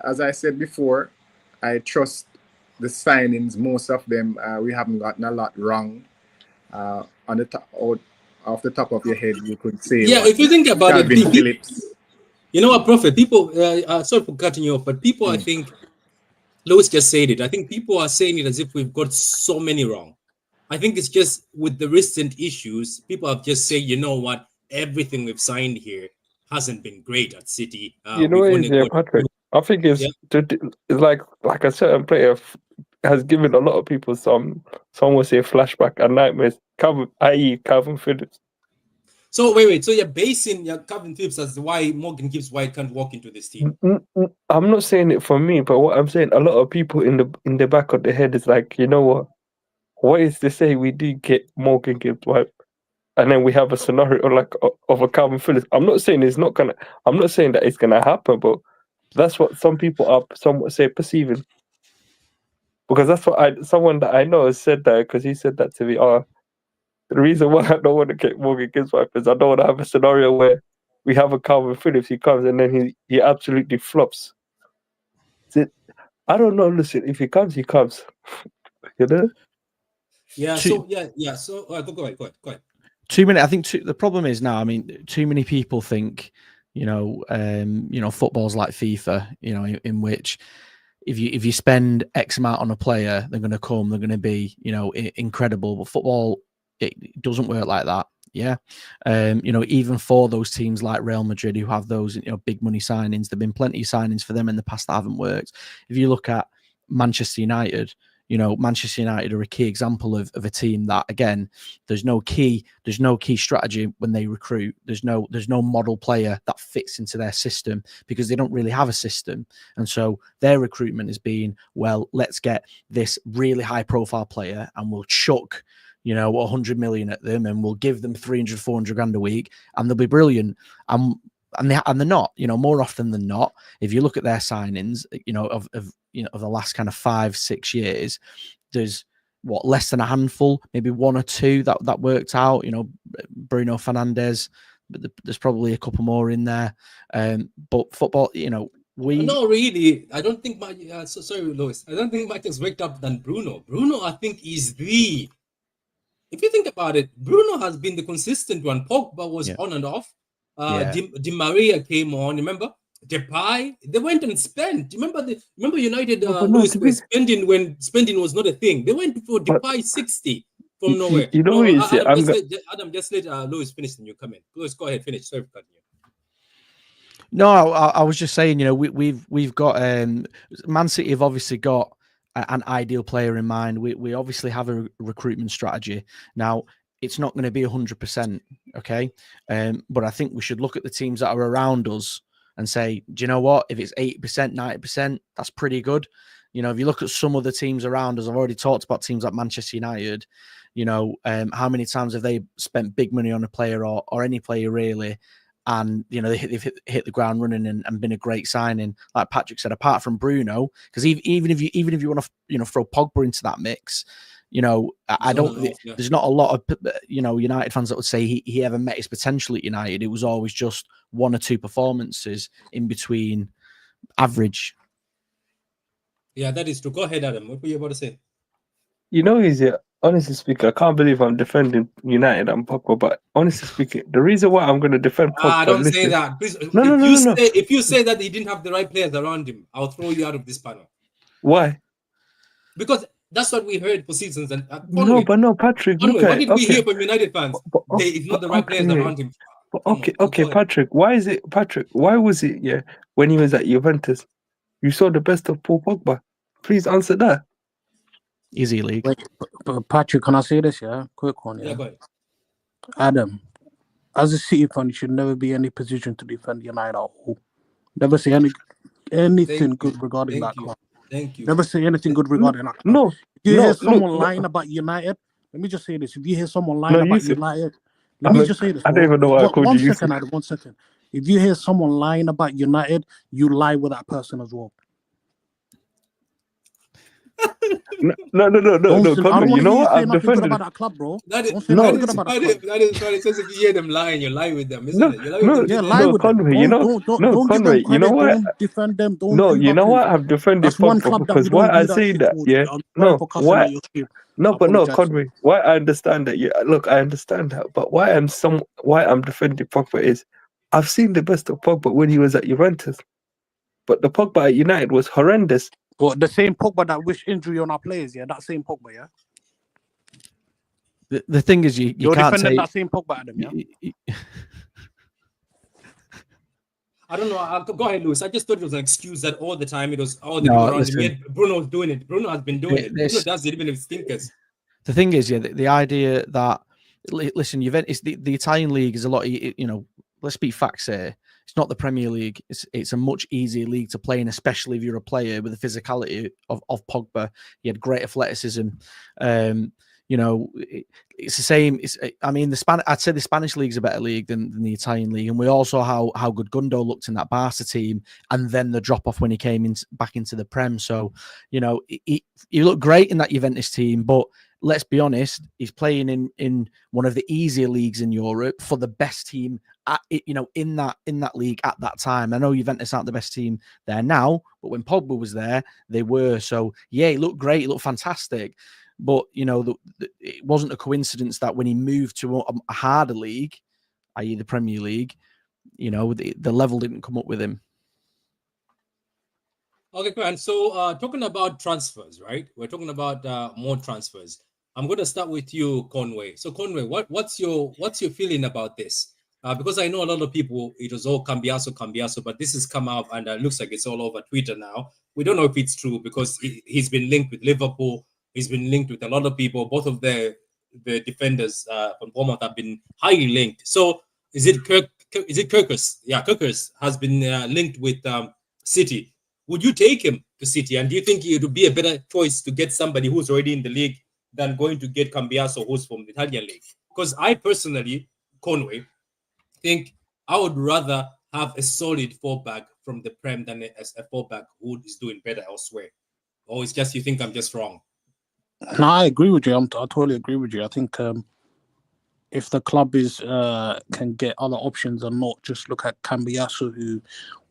as I said before, I trust the signings. Most of them, we haven't gotten a lot wrong. On the top, off the top of your head, you could say, if you think about Calvin it, Phillips. You know what, Prophet? People, sorry for cutting you off, but people, I think, Lewis just said it. I think people are saying it as if we've got so many wrong. I think it's just with the recent issues, people have just said, you know what, everything we've signed here hasn't been great at City. Patrick, I think it's like a certain player has given a lot of people some would say flashback and nightmares, i.e. Calvin Phillips. So wait. So you're basing your Calvin Phillips as why Morgan Gibbs White can't walk into this team? I'm not saying it for me, but what I'm saying, a lot of people in the back of the head is like, you know what is to say we do get Morgan Gibbs White, and then we have a scenario like of a Calvin Phillips. I'm not saying that it's gonna happen, but that's what some people are somewhat say perceiving. Because that's what someone that I know has said that, because he said that to me. The reason why I don't want to get Morgan Gibbs White is I don't want to have a scenario where we have a Calvin Phillips, he comes and then he absolutely flops. I don't know. Listen, if he comes, he comes. You know? Yeah. So go ahead. 2 minutes. I think the problem is now. I mean, too many people think, football's like FIFA. In which if you spend X amount on a player, they're going to come. They're going to be, incredible. But football, it doesn't work like that. Yeah. Even for those teams like Real Madrid who have those, big money signings, there've been plenty of signings for them in the past that haven't worked. If you look at Manchester United, Manchester United are a key example of a team that, again, there's no key strategy when they recruit. There's no model player that fits into their system because they don't really have a system. And so their recruitment has been, well, let's get this really high profile player and we'll chuck 100 million at them and we'll give them 300, 400 grand a week and they'll be brilliant. And they're not, more often than not, if you look at their signings, of the last kind of 5-6 years, there's less than a handful, maybe one or two that worked out, Bruno Fernandes, but there's probably a couple more in there. But football, no, really. I don't think sorry, Lois. I don't think Mike has worked up than Bruno. Bruno, I think, is if you think about it, Bruno has been the consistent one. Pogba was on and off. Di Maria came on. Remember Depay? They went and spent. Remember United spending when spending was not a thing. They went for Depay 60 from nowhere. Adam, just let Lewis finish and you come in. Lewis, go ahead, finish. Sorry for cutting you. No, I was just saying, we've got Man City have obviously got an ideal player in mind. We obviously have a recruitment strategy. Now, it's not going to be 100%, okay? But I think we should look at the teams that are around us and say, do you know what? If it's 80%, 90%, that's pretty good. If you look at some of the teams around us, I've already talked about teams like Manchester United. How many times have they spent big money on a player or any player really? And they've hit the ground running and been a great signing, like Patrick said. Apart from Bruno, because even if you want to throw Pogba into that mix, there's not a lot of United fans that would say he ever met his potential at United. It was always just one or two performances in between average. Yeah, that is true. Go ahead, Adam. What were you about to say? I honestly speaking, I can't believe I'm defending United and Pogba. But honestly speaking, the reason why I'm going to defend Pogba, Don't say listen, that. Please, no, no, no, no, no. if you say that he didn't have the right players around him, I'll throw you out of this panel. Why? Because that's what we heard for seasons. And No, but no, Patrick. Conway, Look at what did we okay. hear from United fans? It's not the right players around him. But okay, Patrick. Why is it, Patrick? Why was it? Yeah, when he was at Juventus, you saw the best of Paul Pogba. Please answer that. Easy league. Wait, but Patrick, can I say this? Yeah, quick one. Yeah, go ahead. Adam, as a City fan, you should never be in any position to defend United at all. Never say anything good regarding that club. Thank you. Never say anything good regarding that club. No. If you hear someone lying about United, let me just say this. If you hear someone lying about United, let me just say this. I don't even know why I called you. 1 second, Adam, 1 second. If you hear someone lying about United, you lie with that person as well. No, Conway, you know what? I've defended about that club, bro. That is funny. Says if you hear them lying, you lie with them, isn't it? You lie with them. Conway, Conway, you know what? Don't defend them. Don't you know what? I've defended Pogba because why I say that, yeah. Conway, why I understand that, yeah. Look, I understand that, but why I'm defending Pogba is I've seen the best of Pogba when he was at Juventus, but the Pogba at United was horrendous. Well, the same Pogba that wish injury on our players, yeah, that same Pogba, yeah. The thing is, you're can't defending take that same Pogba, Adam, yeah. I don't know. Go ahead, Lewis. I just thought it was an excuse that all the time it was all the people around him. Bruno was doing it. Bruno has been doing it. Bruno does it even if stinkers. The thing is, yeah, the idea that listen, Juventus, the Italian league is a lot. Let's be facts here. It's not the Premier League. It's a much easier league to play in, especially if you're a player with the physicality of Pogba. He had great athleticism. It's the same. I'd say the Spanish league is a better league than the Italian league, and we also how good Gundo looked in that Barca team, and then the drop off when he came back into the Prem. So, he looked great in that Juventus team, but let's be honest, he's playing in one of the easier leagues in Europe for the best team in that league at that time. I know Juventus aren't the best team there now, but when Pogba was there, they were. So yeah, he looked great, he looked fantastic. But it wasn't a coincidence that when he moved to a harder league, i.e. the Premier League, the level didn't come up with him. Okay, and so talking about transfers, right? We're talking about more transfers. I'm going to start with you, Conway. So Conway, what's your feeling about this? Because I know a lot of people, it was all Cambiaso, but this has come out and it looks like it's all over Twitter now. We don't know if it's true because he's been linked with Liverpool. He's been linked with a lot of people. Both of the defenders from Bournemouth have been highly linked. So is it Kirkus? Yeah, Kirkus has been linked with City. Would you take him to City? And do you think it would be a better choice to get somebody who's already in the league than going to get Cambiaso, who's from the Italian league? Because I personally, Conway, think I would rather have a solid fullback from the Prem than a fullback who is doing better elsewhere. Or it's just you think I'm just wrong? No, I agree with you. I totally agree with you. I think if the club can get other options and not just look at Cambiaso, who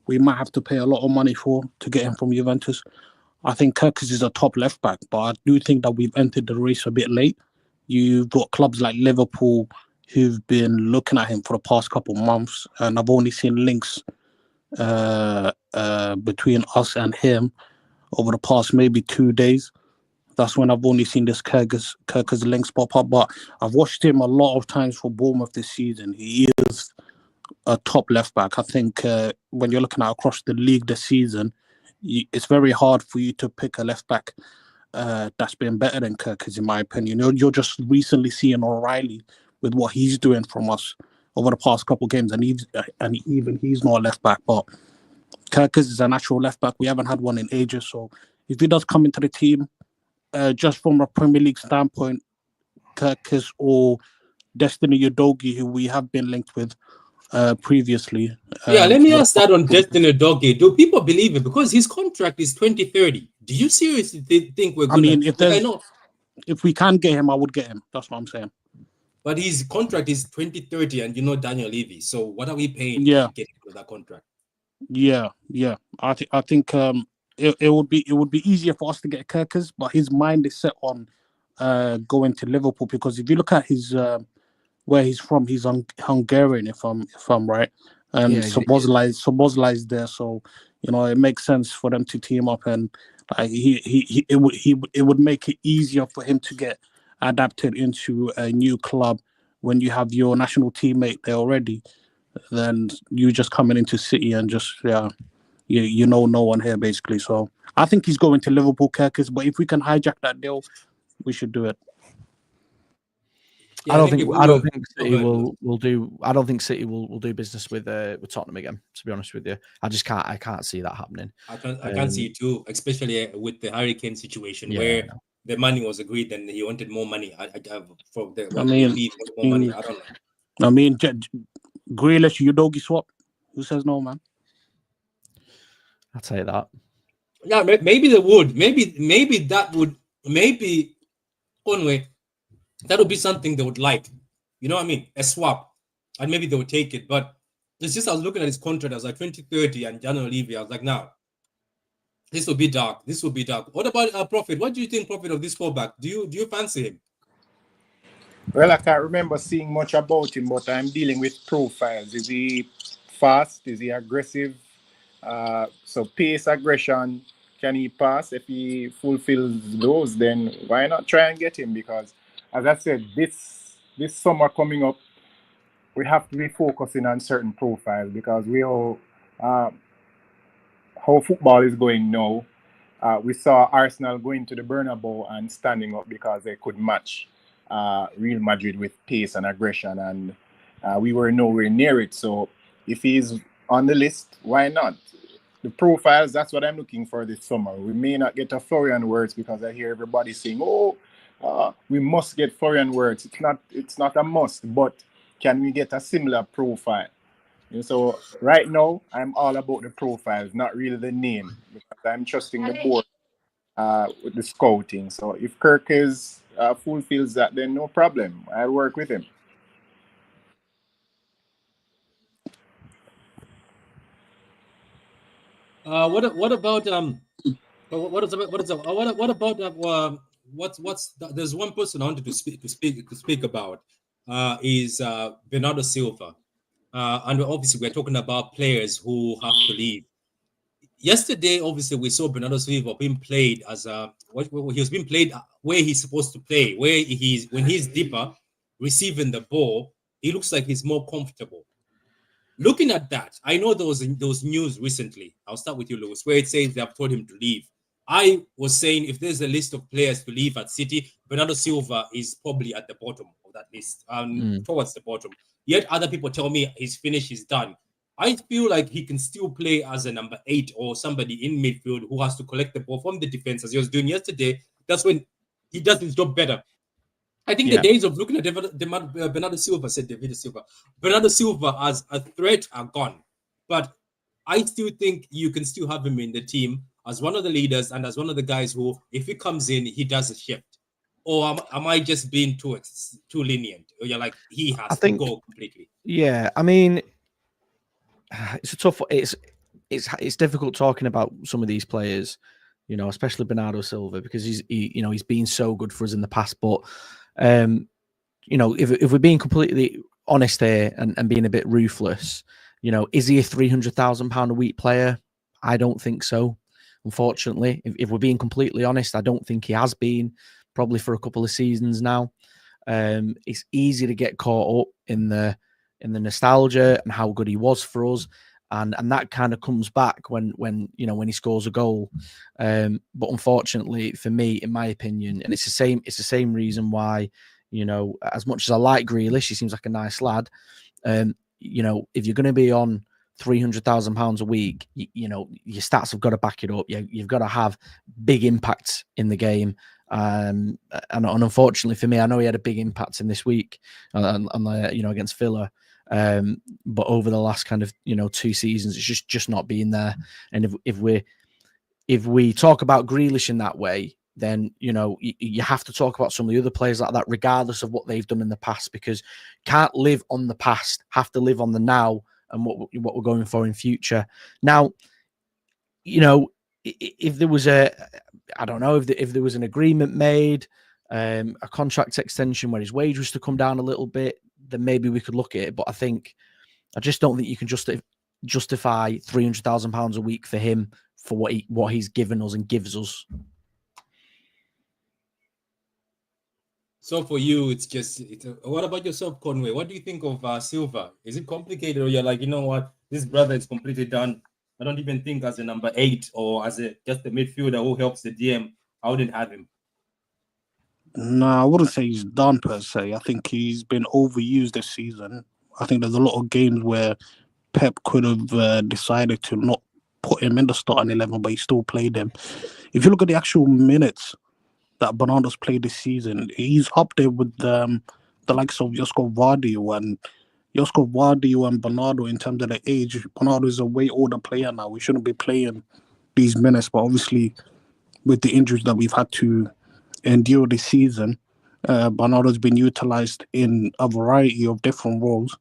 we might have to pay a lot of money for to get him from Juventus. I think Kirkus is a top left back, but I do think that we've entered the race a bit late. You've got clubs like Liverpool who've been looking at him for the past couple of months, and I've only seen links between us and him over the past maybe 2 days. That's when I've only seen this Kirkus links pop up, but I've watched him a lot of times for Bournemouth this season. He is a top left back. I think when you're looking at across the league this season, it's very hard for you to pick a left back that's been better than Kirkus, in my opinion. You're just recently seeing O'Reilly with what he's doing from us over the past couple of games, and even he's not a left back. But Kirkus is a natural left back. We haven't had one in ages, so if he does come into the team, just from a Premier League standpoint, Kirkus or Destiny Udogie, who we have been linked with previously. Let me ask that on Destiny Udogie. Do people believe it? Because his contract is 2030. Do you seriously think we're going to... if we can get him, I would get him. That's what I'm saying. But his contract is 2030 and Daniel Levy. So what are we paying to get him to that contract? Yeah. I think it would be easier for us to get Kirkus, but his mind is set on going to Liverpool, because if you look at his where he's from, he's Hungarian, if I'm right, and Yeah, Szoboszlai is there, so it makes sense for them to team up, and it would make it easier for him to get adapted into a new club when you have your national teammate there already. Then you just coming into City and just you know no one here basically. So I think he's going to Liverpool, Kirkis. But if we can hijack that deal, we should do it. Yeah, I don't think City will will do. I don't think City will do business with Tottenham again. To be honest with you, I can't see that happening. I can't see it too, especially with the Hurricane situation where the money was agreed and he wanted more money. More money. I don't know. I mean, Grealish, Udogie swap. Who says no, man? I'll tell you that. Yeah, maybe they would. Maybe that would. Maybe Conway. That would be something they would like. You know what I mean? A swap. And maybe they would take it. But it's just I was looking at his contract. I was like 2030 and January Levy. I was like, now, this will be dark. This will be dark. What about Prophet? What do you think, Prophet, of this fullback? Do you fancy him? Well, I can't remember seeing much about him, but I'm dealing with profiles. Is he fast? Is he aggressive? So pace, aggression, can he pass? If he fulfills those, then why not try and get him? Because as I said, this summer coming up, we have to be focusing on certain profiles because we all how football is going now. We saw Arsenal going to the Bernabeu and standing up because they could match Real Madrid with pace and aggression, and we were nowhere near it. So if he's on the list, why not? The profiles, that's what I'm looking for this summer. We may not get a Florian Wirtz because I hear everybody saying, we must get Florian Wirtz. It's not a must, but can we get a similar profile? And so right now, I'm all about the profiles, not really the name, because I'm trusting the board with the scouting. So if Kirk fulfills that, then no problem. I'll work with him. What about there's one person I wanted to speak about is Bernardo Silva, and obviously we're talking about players who have to leave. Yesterday, obviously, we saw Bernardo Silva being played as he was being played where he's supposed to play, where when he's deeper, receiving the ball, he looks like he's more comfortable. Looking at that, I know those news recently. I'll start with you, Lewis, where it says they have told him to leave. I was saying if there's a list of players to leave at City, Bernardo Silva is probably at the bottom of that list, towards the bottom. Yet other people tell me his finish is done. I feel like he can still play as a number 8 or somebody in midfield who has to collect the ball from the defense as he was doing yesterday. That's when he does his job better. I think the days of looking at Bernardo Silva, Bernardo Silva as a threat are gone. But I still think you can still have him in the team as one of the leaders and as one of the guys who, if he comes in, he does a shift. Or am I just being too lenient? Or you're like, he has to go completely? Yeah, I mean, it's a tough. It's difficult talking about some of these players, especially Bernardo Silva, because he's been so good for us in the past. But if we're being completely honest here and being a bit ruthless, is he a £300,000 a week player? I don't think so. Unfortunately, if we're being completely honest, I don't think he has been, probably for a couple of seasons now. It's easy to get caught up in the nostalgia and how good he was for us, and that kind of comes back when he scores a goal. But unfortunately for me, in my opinion, and it's the same reason why, as much as I like Grealish, he seems like a nice lad. If you're going to be on £300,000 a week, your stats have got to back it up. You've got to have big impacts in the game. And unfortunately for me, I know he had a big impact in this week against Villa. But over the last kind of 2 seasons, it's just not been there. And if we talk about Grealish in that way, then you have to talk about some of the other players like that, regardless of what they've done in the past, because can't live on the past, have to live on the now and what we're going for in future. Now, if there was if there was an agreement made, a contract extension where his wage was to come down a little bit, then maybe we could look at it. But I just don't think you can justify £300,000 a week for him for what he's given us and gives us. So for you, what about yourself, Conway? What do you think of Silva? Is it complicated, or you're like, you know what, this brother is completely done? I don't even think as a number 8 or as just a midfielder who helps the DM, I wouldn't have him. No, I wouldn't say he's done per se. I think he's been overused this season. I think there's a lot of games where Pep could have decided to not put him in the starting 11, but he still played him. If you look at the actual minutes that Bernardo's played this season, he's up there with the likes of Josko Vardy and Bernardo in terms of the age. Bernardo is a way older player now. We shouldn't be playing these minutes, but obviously with the injuries that we've had to endure this season, Bernardo's been utilised in a variety of different roles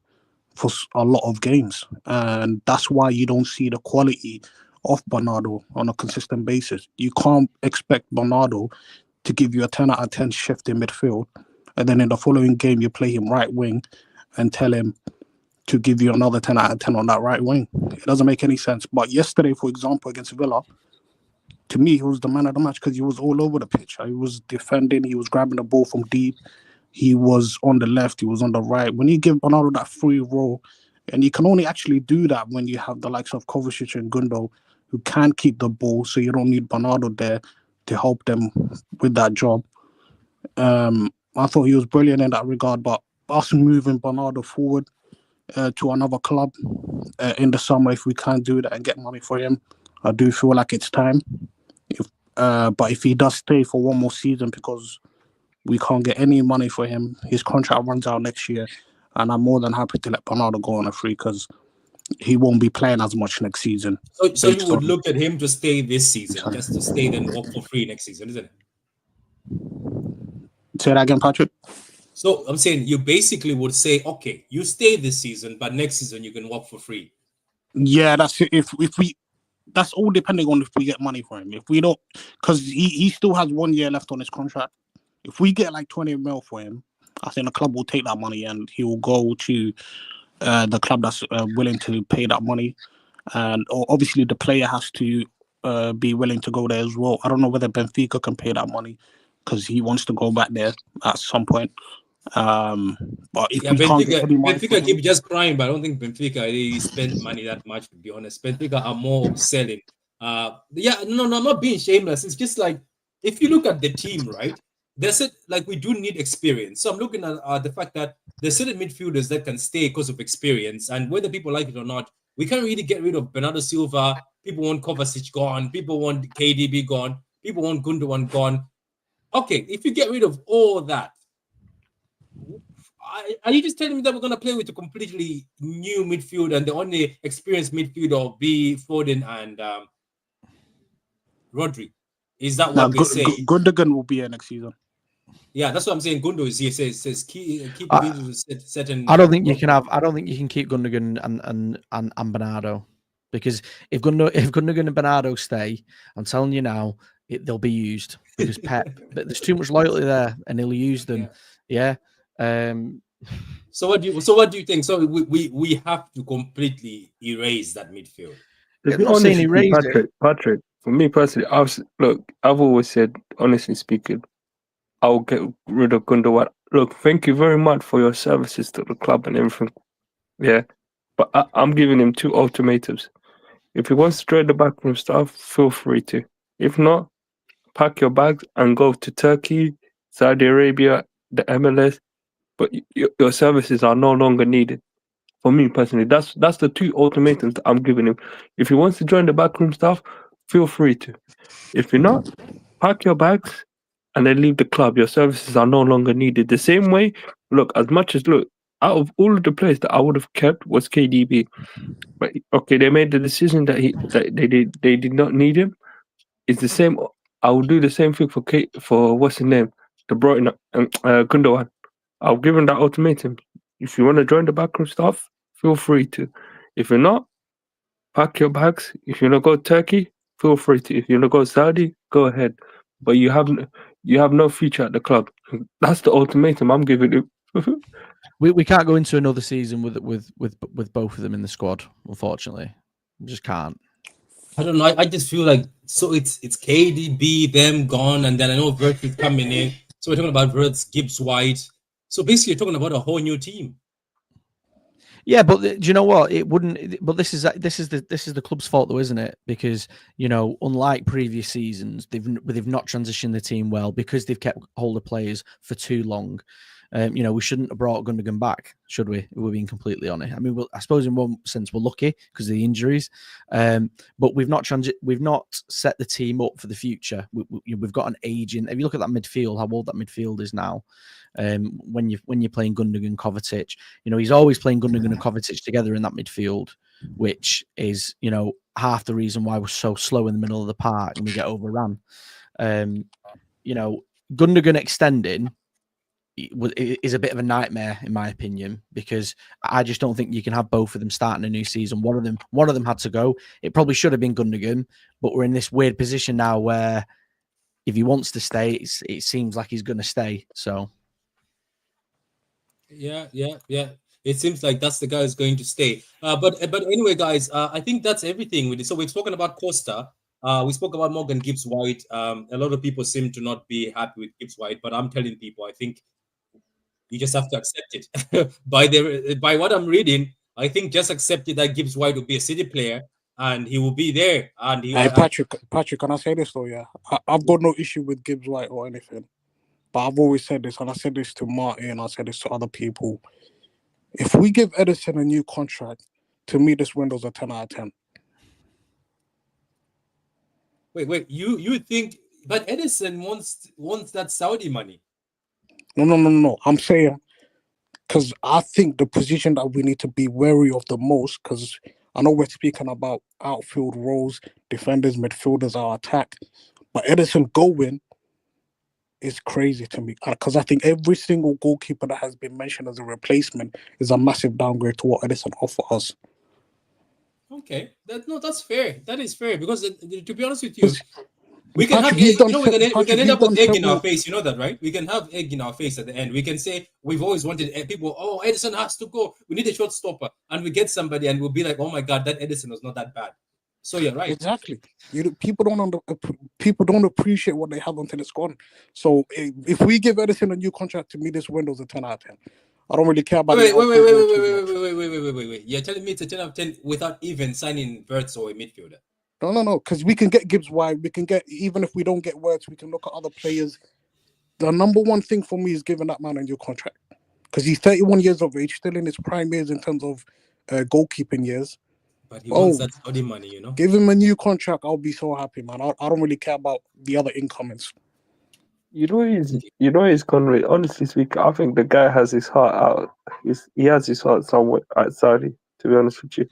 for a lot of games, and that's why you don't see the quality of Bernardo on a consistent basis. You can't expect Bernardo to give you a 10 out of 10 shift in midfield, and then in the following game you play him right wing and tell him to give you another 10 out of 10 on that right wing. It doesn't make any sense. But yesterday, for example, against Villa, to me, he was the man of the match because he was all over the pitch. He was defending, he was grabbing the ball from deep, he was on the left, he was on the right. When you give Bernardo that free role, and you can only actually do that when you have the likes of Kovacic and Gundo who can keep the ball, so you don't need Bernardo there to help them with that job. I thought he was brilliant in that regard, but us moving Bernardo forward to another club in the summer, if we can't do that and get money for him, I do feel like it's time. But if he does stay for one more season because we can't get any money for him, his contract runs out next year, and I'm more than happy to let Bernardo go on a free because he won't be playing as much next season. So you would look at him to stay this season, just to stay then walk for free next season, isn't it? Say that again, Patrick. So I'm saying you basically would say, okay, you stay this season, but next season you can walk for free. Yeah, that's it. If we, that's all depending on if we get money for him. If we don't, because he still has 1 year left on his contract. If we get like 20 mil for him, I think the club will take that money and he will go to the club that's willing to pay that money. And obviously the player has to be willing to go there as well. I don't know whether Benfica can pay that money because he wants to go back there at some point. But if we can't get any money Benfica keep just crying, but I don't think Benfica really spent money that much, to be honest. Benfica are more of selling. I'm not being shameless. It's just like, if you look at the team, right, there's it, like, we do need experience. So I'm looking at the fact that there's certain midfielders that can stay because of experience, and whether people like it or not, we can't really get rid of Bernardo Silva. People want Kovacic gone. People want KDB gone. People want Gundogan gone. Okay, if you get rid of all that, are you just telling me that we're going to play with a completely new midfield and the only experienced midfielder will be Foden and Rodri? Is that what we're saying? Gundogan will be here next season. Yeah, that's what I'm saying. Gundo is here. Says keep certain. I don't think you can have. I don't think you can keep Gundogan and Bernardo, because if Gundogan and Bernardo stay, I'm telling you now, they'll be used because Pep. But there's too much loyalty there, and he'll use them. Yeah. So what do you think? So we have to completely erase that midfield. To be honest, Patrick, for me personally, I've always said, honestly speaking, I'll get rid of Gundogan. Look, thank you very much for your services to the club and everything. Yeah, but I'm giving him 2 ultimatums. If he wants to join the backroom staff, feel free to. If not, pack your bags and go to Turkey, Saudi Arabia, the MLS. But your services are no longer needed. For me personally, that's the 2 ultimatums that I'm giving him. If he wants to join the backroom staff, feel free to. If you're not, pack your bags and then leave the club. Your services are no longer needed. The same way, out of all of the players that I would have kept was KDB. But okay, they made the decision that they did not need him. It's the same. I will do the same thing for what's his name, De Bruyne and Gundogan. I'll give him that ultimatum. If you want to join the backroom staff, feel free to. If you're not, pack your bags. If you want to go to Turkey, feel free to. If you want to go to Saudi, go ahead. But you you have no future at the club. That's the ultimatum I'm giving him. We can't go into another season with both of them in the squad, unfortunately. We just can't. I don't know. I just feel like it's KDB, them gone, and then I know Wirtz is coming in. So we're talking about Wirtz, Gibbs, White. So basically, you're talking about a whole new team. Yeah, but do you know what? It wouldn't. But this is the club's fault, though, isn't it? Because unlike previous seasons, they've not transitioned the team well because they've kept hold of players for too long. We shouldn't have brought Gundogan back, should we? If we're being completely honest. I mean, I suppose in one sense we're lucky because of the injuries, but we've not set the team up for the future. We've got an aging. If you look at that midfield, how old that midfield is now. When you're playing Gundogan, Kovacic, he's always playing Gundogan and Kovacic together in that midfield, which is half the reason why we're so slow in the middle of the park and we get overrun. Gundogan extending is a bit of a nightmare in my opinion, because I just don't think you can have both of them starting a new season. One of them had to go. It probably should have been Gundogan, but we're in this weird position now where if he wants to stay, it seems like he's going to stay. So yeah. It seems like that's the guy who's going to stay. But anyway, guys, I think that's everything with it. So we've spoken about Costa. We spoke about Morgan Gibbs White. A lot of people seem to not be happy with Gibbs White, but I'm telling people, I think you just have to accept it. By what I'm reading, I think just accept it that Gibbs White will be a City player and he will be there. And Hey, Patrick, can I say this though? Yeah, I've got no issue with Gibbs White or anything, but I've always said this, and I said this to Martin, I said this to other people. If we give Edison a new contract, to me, this window's a 10 out of 10. Wait, you think? But Edison wants that Saudi money. No. I'm saying, because I think the position that we need to be wary of the most, because I know we're speaking about outfield roles, defenders, midfielders, our attack, but Edison going is crazy to me, because I think every single goalkeeper that has been mentioned as a replacement is a massive downgrade to what Edison offers us. Okay, that's fair. That is fair, because to be honest with you, we can Patrick, have we can end up with egg in our face. You know that, right? We can have egg in our face at the end. We can say we've always wanted people. Oh, Edison has to go. We need a short stopper, and we get somebody, and we'll be like, oh my god, that Edison was not that bad. So you're right. Exactly. People don't appreciate what they have until it's gone. So if we give Edison a new contract, to me, this window's a 10 out of 10. I don't really care about. Wait. You're telling me it's a 10 out of 10 without even signing Wirtz or a midfielder? No, because we can get Gibbs White. We can get, even if we don't get Wirtz, we can look at other players. The number one thing for me is giving that man a new contract, because he's 31 years of age, still in his prime years in terms of goalkeeping years. But he wants that Saudi money, Give him a new contract. I'll be so happy, man. I don't really care about the other incomings. He's Conway. Honestly speaking, I think the guy has his heart out. He has his heart somewhere at Saudi, to be honest with you.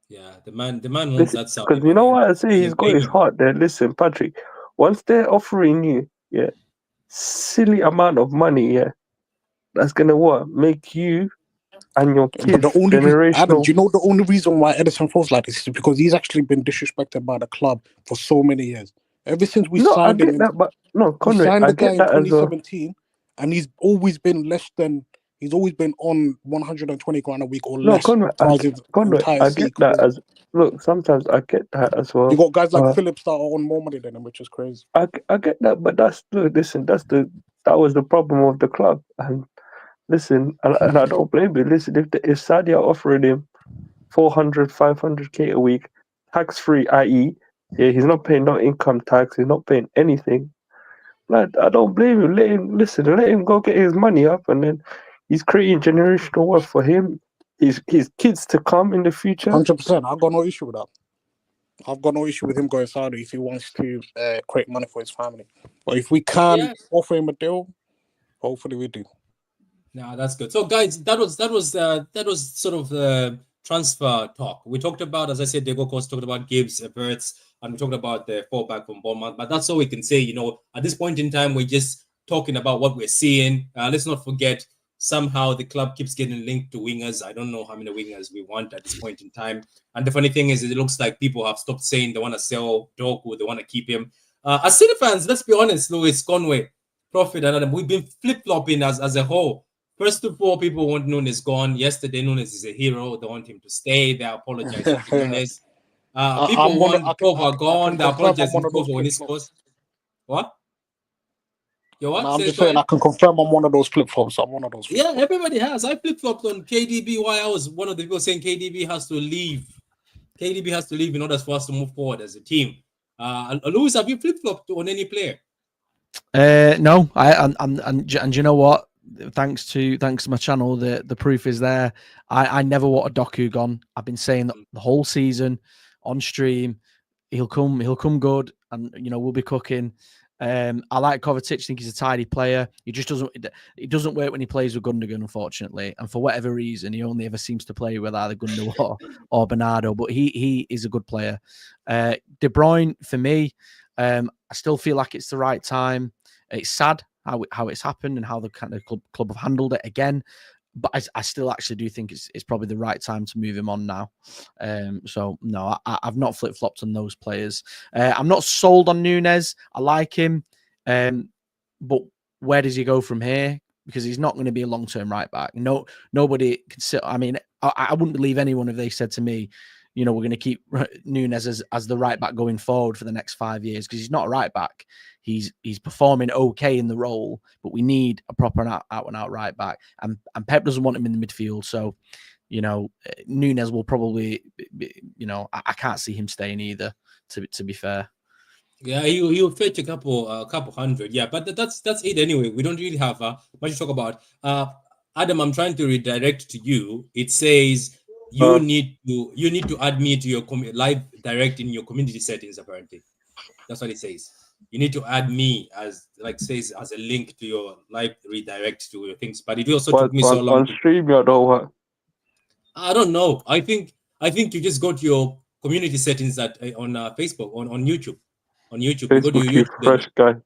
Yeah, the man wants that Saudi. Because you know what I say, he's got his heart there. Listen, Patrick, once they're offering you, silly amount of money, that's gonna make you and your kids generational. Adam, do you know the only reason why Edison feels like this is because he's actually been disrespected by the club for so many years. Ever since we signed him, Conrad, signed the guy in 2017, well. And he's always been he's always been on 120 grand a week or less. Conrad, I get that sometimes I get that as well. You got guys like Phillips that are on more money than him, which is crazy. I get that, but that was the problem of the club. And listen, and I don't blame you. Listen, if Saudi are offering him 400, 500k a week, tax free, i.e., he's not paying no income tax, he's not paying anything. Like, I don't blame him. Let him go get his money up, and then he's creating generational wealth for him, his kids to come in the future. 100%. I've got no issue with that. I've got no issue with him going Saudi if he wants to create money for his family. But if we can offer him a deal, hopefully we do. No, that's good. So, guys, that was sort of the transfer talk. We talked about, as I said, Diego Costa, talked about Gibbs, Wirtz, and we talked about the fallback from Bournemouth. But that's all we can say. At this point in time, we're just talking about what we're seeing. Let's not forget, somehow the club keeps getting linked to wingers. I don't know how many wingers we want at this point in time. And the funny thing is, it looks like people have stopped saying they want to sell Doku, they want to keep him. As City fans, let's be honest, Louis, Conway, Prophet, and Adam, we've been flip-flopping as a whole. First of all, people want Nunes gone. Yesterday, Nunes is a hero. They want him to stay. They're apologizing to Nunes. People want Kova gone. They're apologizing to Kova when he scores. What? Yo, what? No, I'm just saying I can confirm I'm one of those flip-flops. I'm one of those flip-flops. Yeah, everybody has. I flip-flopped on KDB. Why I was one of the people saying KDB has to leave. KDB has to leave in order for us to move forward as a team. Louis, have you flip-flopped on any player? No, and you know what? Thanks to my channel, the proof is there. I never want a Doku gone. I've been saying that the whole season on stream. He'll come good, and we'll be cooking. I like Kovacic. Think he's a tidy player. He just doesn't work when he plays with Gundogan, unfortunately. And for whatever reason, he only ever seems to play with either Gundogan or Bernardo. But he is a good player. De Bruyne, for me, I still feel like it's the right time. It's sad how it's happened and how the kind of club have handled it again. But I still actually do think it's probably the right time to move him on now. So no, I've not flip-flopped on those players. I'm not sold on Nunes. I like him, but where does he go from here? Because he's not going to be a long-term right back. No, nobody can sit. I mean, I wouldn't believe anyone if they said to me, we're going to keep Nunes as the right back going forward for the next 5 years, because he's not a right back. He's performing okay in the role, but we need a proper out-and-out right back. And Pep doesn't want him in the midfield. So, Nunes will probably, I can't see him staying either, to be fair. Yeah, he'll fetch a couple hundred. Yeah, but that's it anyway. We don't really have much to talk about. Adam, I'm trying to redirect to you. It says you need to add me to your live direct in your community settings. Apparently, that's what it says. You need to add me as a link to your live redirect to your things. But it also took me so long. On stream, you know what? I don't know. I think you just go to your community settings on Facebook on YouTube. On YouTube, Facebook, you go to your YouTube. Fresh guy.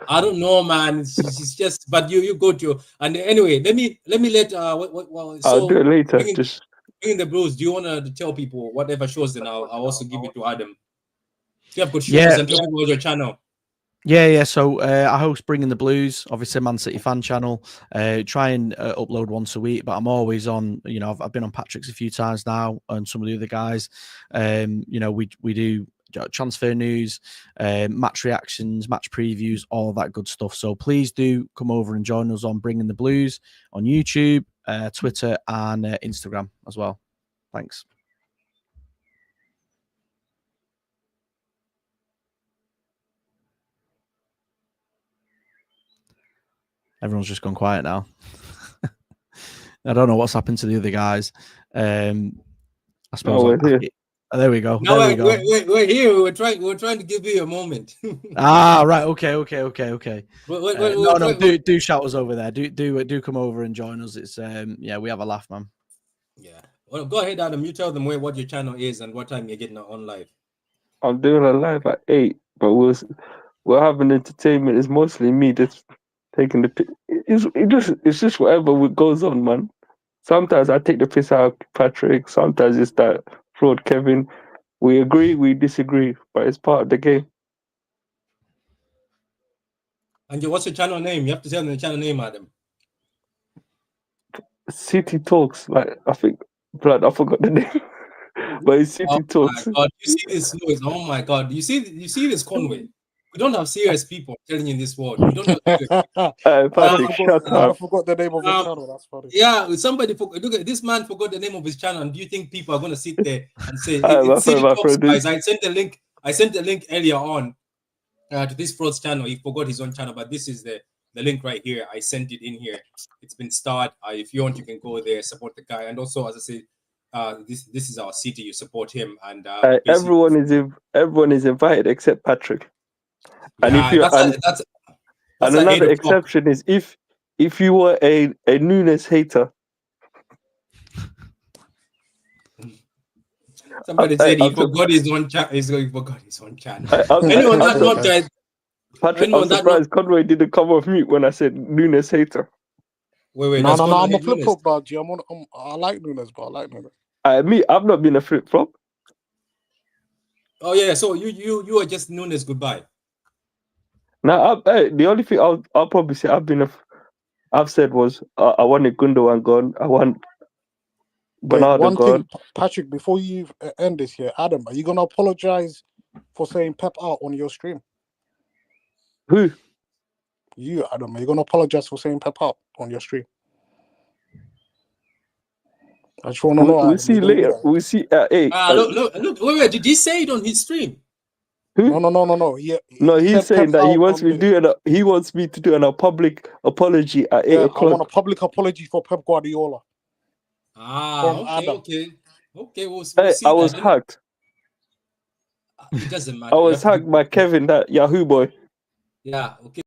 I don't know, man. It's just, but you go to, and anyway, let me let I'll do it later. Bringing the Blues. Do you want to tell people whatever shows? Then I'll also give it to Adam. Do you have good shows and tell people about your channel? Yeah. So I host Bringing the Blues, obviously Man City fan channel. Try and upload once a week, but I'm always on. I've been on Patrick's a few times now, and some of the other guys. We do transfer news, match reactions, match previews, all that good stuff. So please do come over and join us on Bringing the Blues on YouTube, Twitter, and Instagram as well. Thanks. Everyone's just gone quiet now. I don't know what's happened to the other guys. I suppose. There we go. No, we're here. We're trying to give you a moment. Right. Okay. Do shout us over there. Do come over and join us. It's we have a laugh, man. Yeah. Well, go ahead, Adam. You tell them what your channel is and what time you're getting on live. I'm doing a live at 8, but we're having entertainment. It's mostly me just taking the. It's just whatever goes on, man. Sometimes I take the piss out of Patrick. Sometimes it's that fraud Kevin. We agree, we disagree, but it's part of the game. And what's your channel name? You have to tell them the channel name, Adam. City Talks. I think, blood, I forgot the name. But it's City Talks. My God. You see this noise? Oh my God! You see this, Conway? We don't have serious people telling you in this world. We don't have serious people. Patrick, shut up. I forgot the name of his channel. That's funny. Yeah, somebody forgot. Look at this man forgot the name of his channel. And do you think people are going to sit there and say, it's City Talks, guys? I sent the link earlier on to this fraud's channel. He forgot his own channel, but this is the link right here. I sent it in here. It's been started. If you want, you can go there, support the guy. And also, as I say, this is our city. You support him, and everyone is invited except Patrick. And another exception is if you were a Nunes hater. Somebody said he forgot his own channel. He forgot his own channel. Anyone that not tried. Patrick, I'm surprised Conway didn't come off mute when I said Nunes hater. Wait. No, I'm a flip-flop, dog. I like Nunes, but I like Nunes. I've not been a flip-flop. Oh yeah, so you are just Nunes goodbye. Now, the only thing I'll probably say I've said was I wanted Gundogan gone. I want Wait, Bernardo one gone. thing, Patrick, before you end this here, Adam, are you gonna apologize for saying Pep out on your stream? Who? You, Adam, are you gonna apologize for saying Pep out on your stream? I just want to know. We'll Adam, see you gonna do later. that? We'll see. Look. Wait. Did he say it on his stream? Who? No. No, He he's said saying Pep that he out wants on me to do he wants me to do a public apology at 8 Yeah, I o'clock. want a public apology for Pep Guardiola. From Okay. Adam. Okay. We'll Hey, see I was that. hacked. It doesn't matter. I You was have to hacked by Kevin, that Yahoo boy. Yeah. Okay.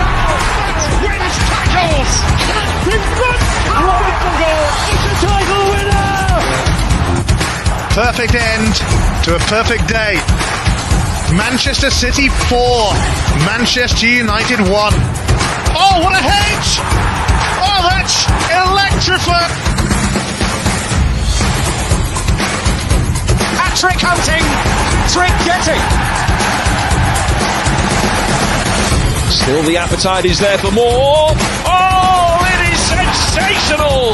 Wins tackles! Wonderful goal! It's a title winner! Perfect end to a perfect day. Manchester City 4, Manchester United 1. Oh, what a hedge! Oh, that's electrifying! Hat-trick hunting! Trick getting! Still the appetite is there for more. Oh, it is sensational!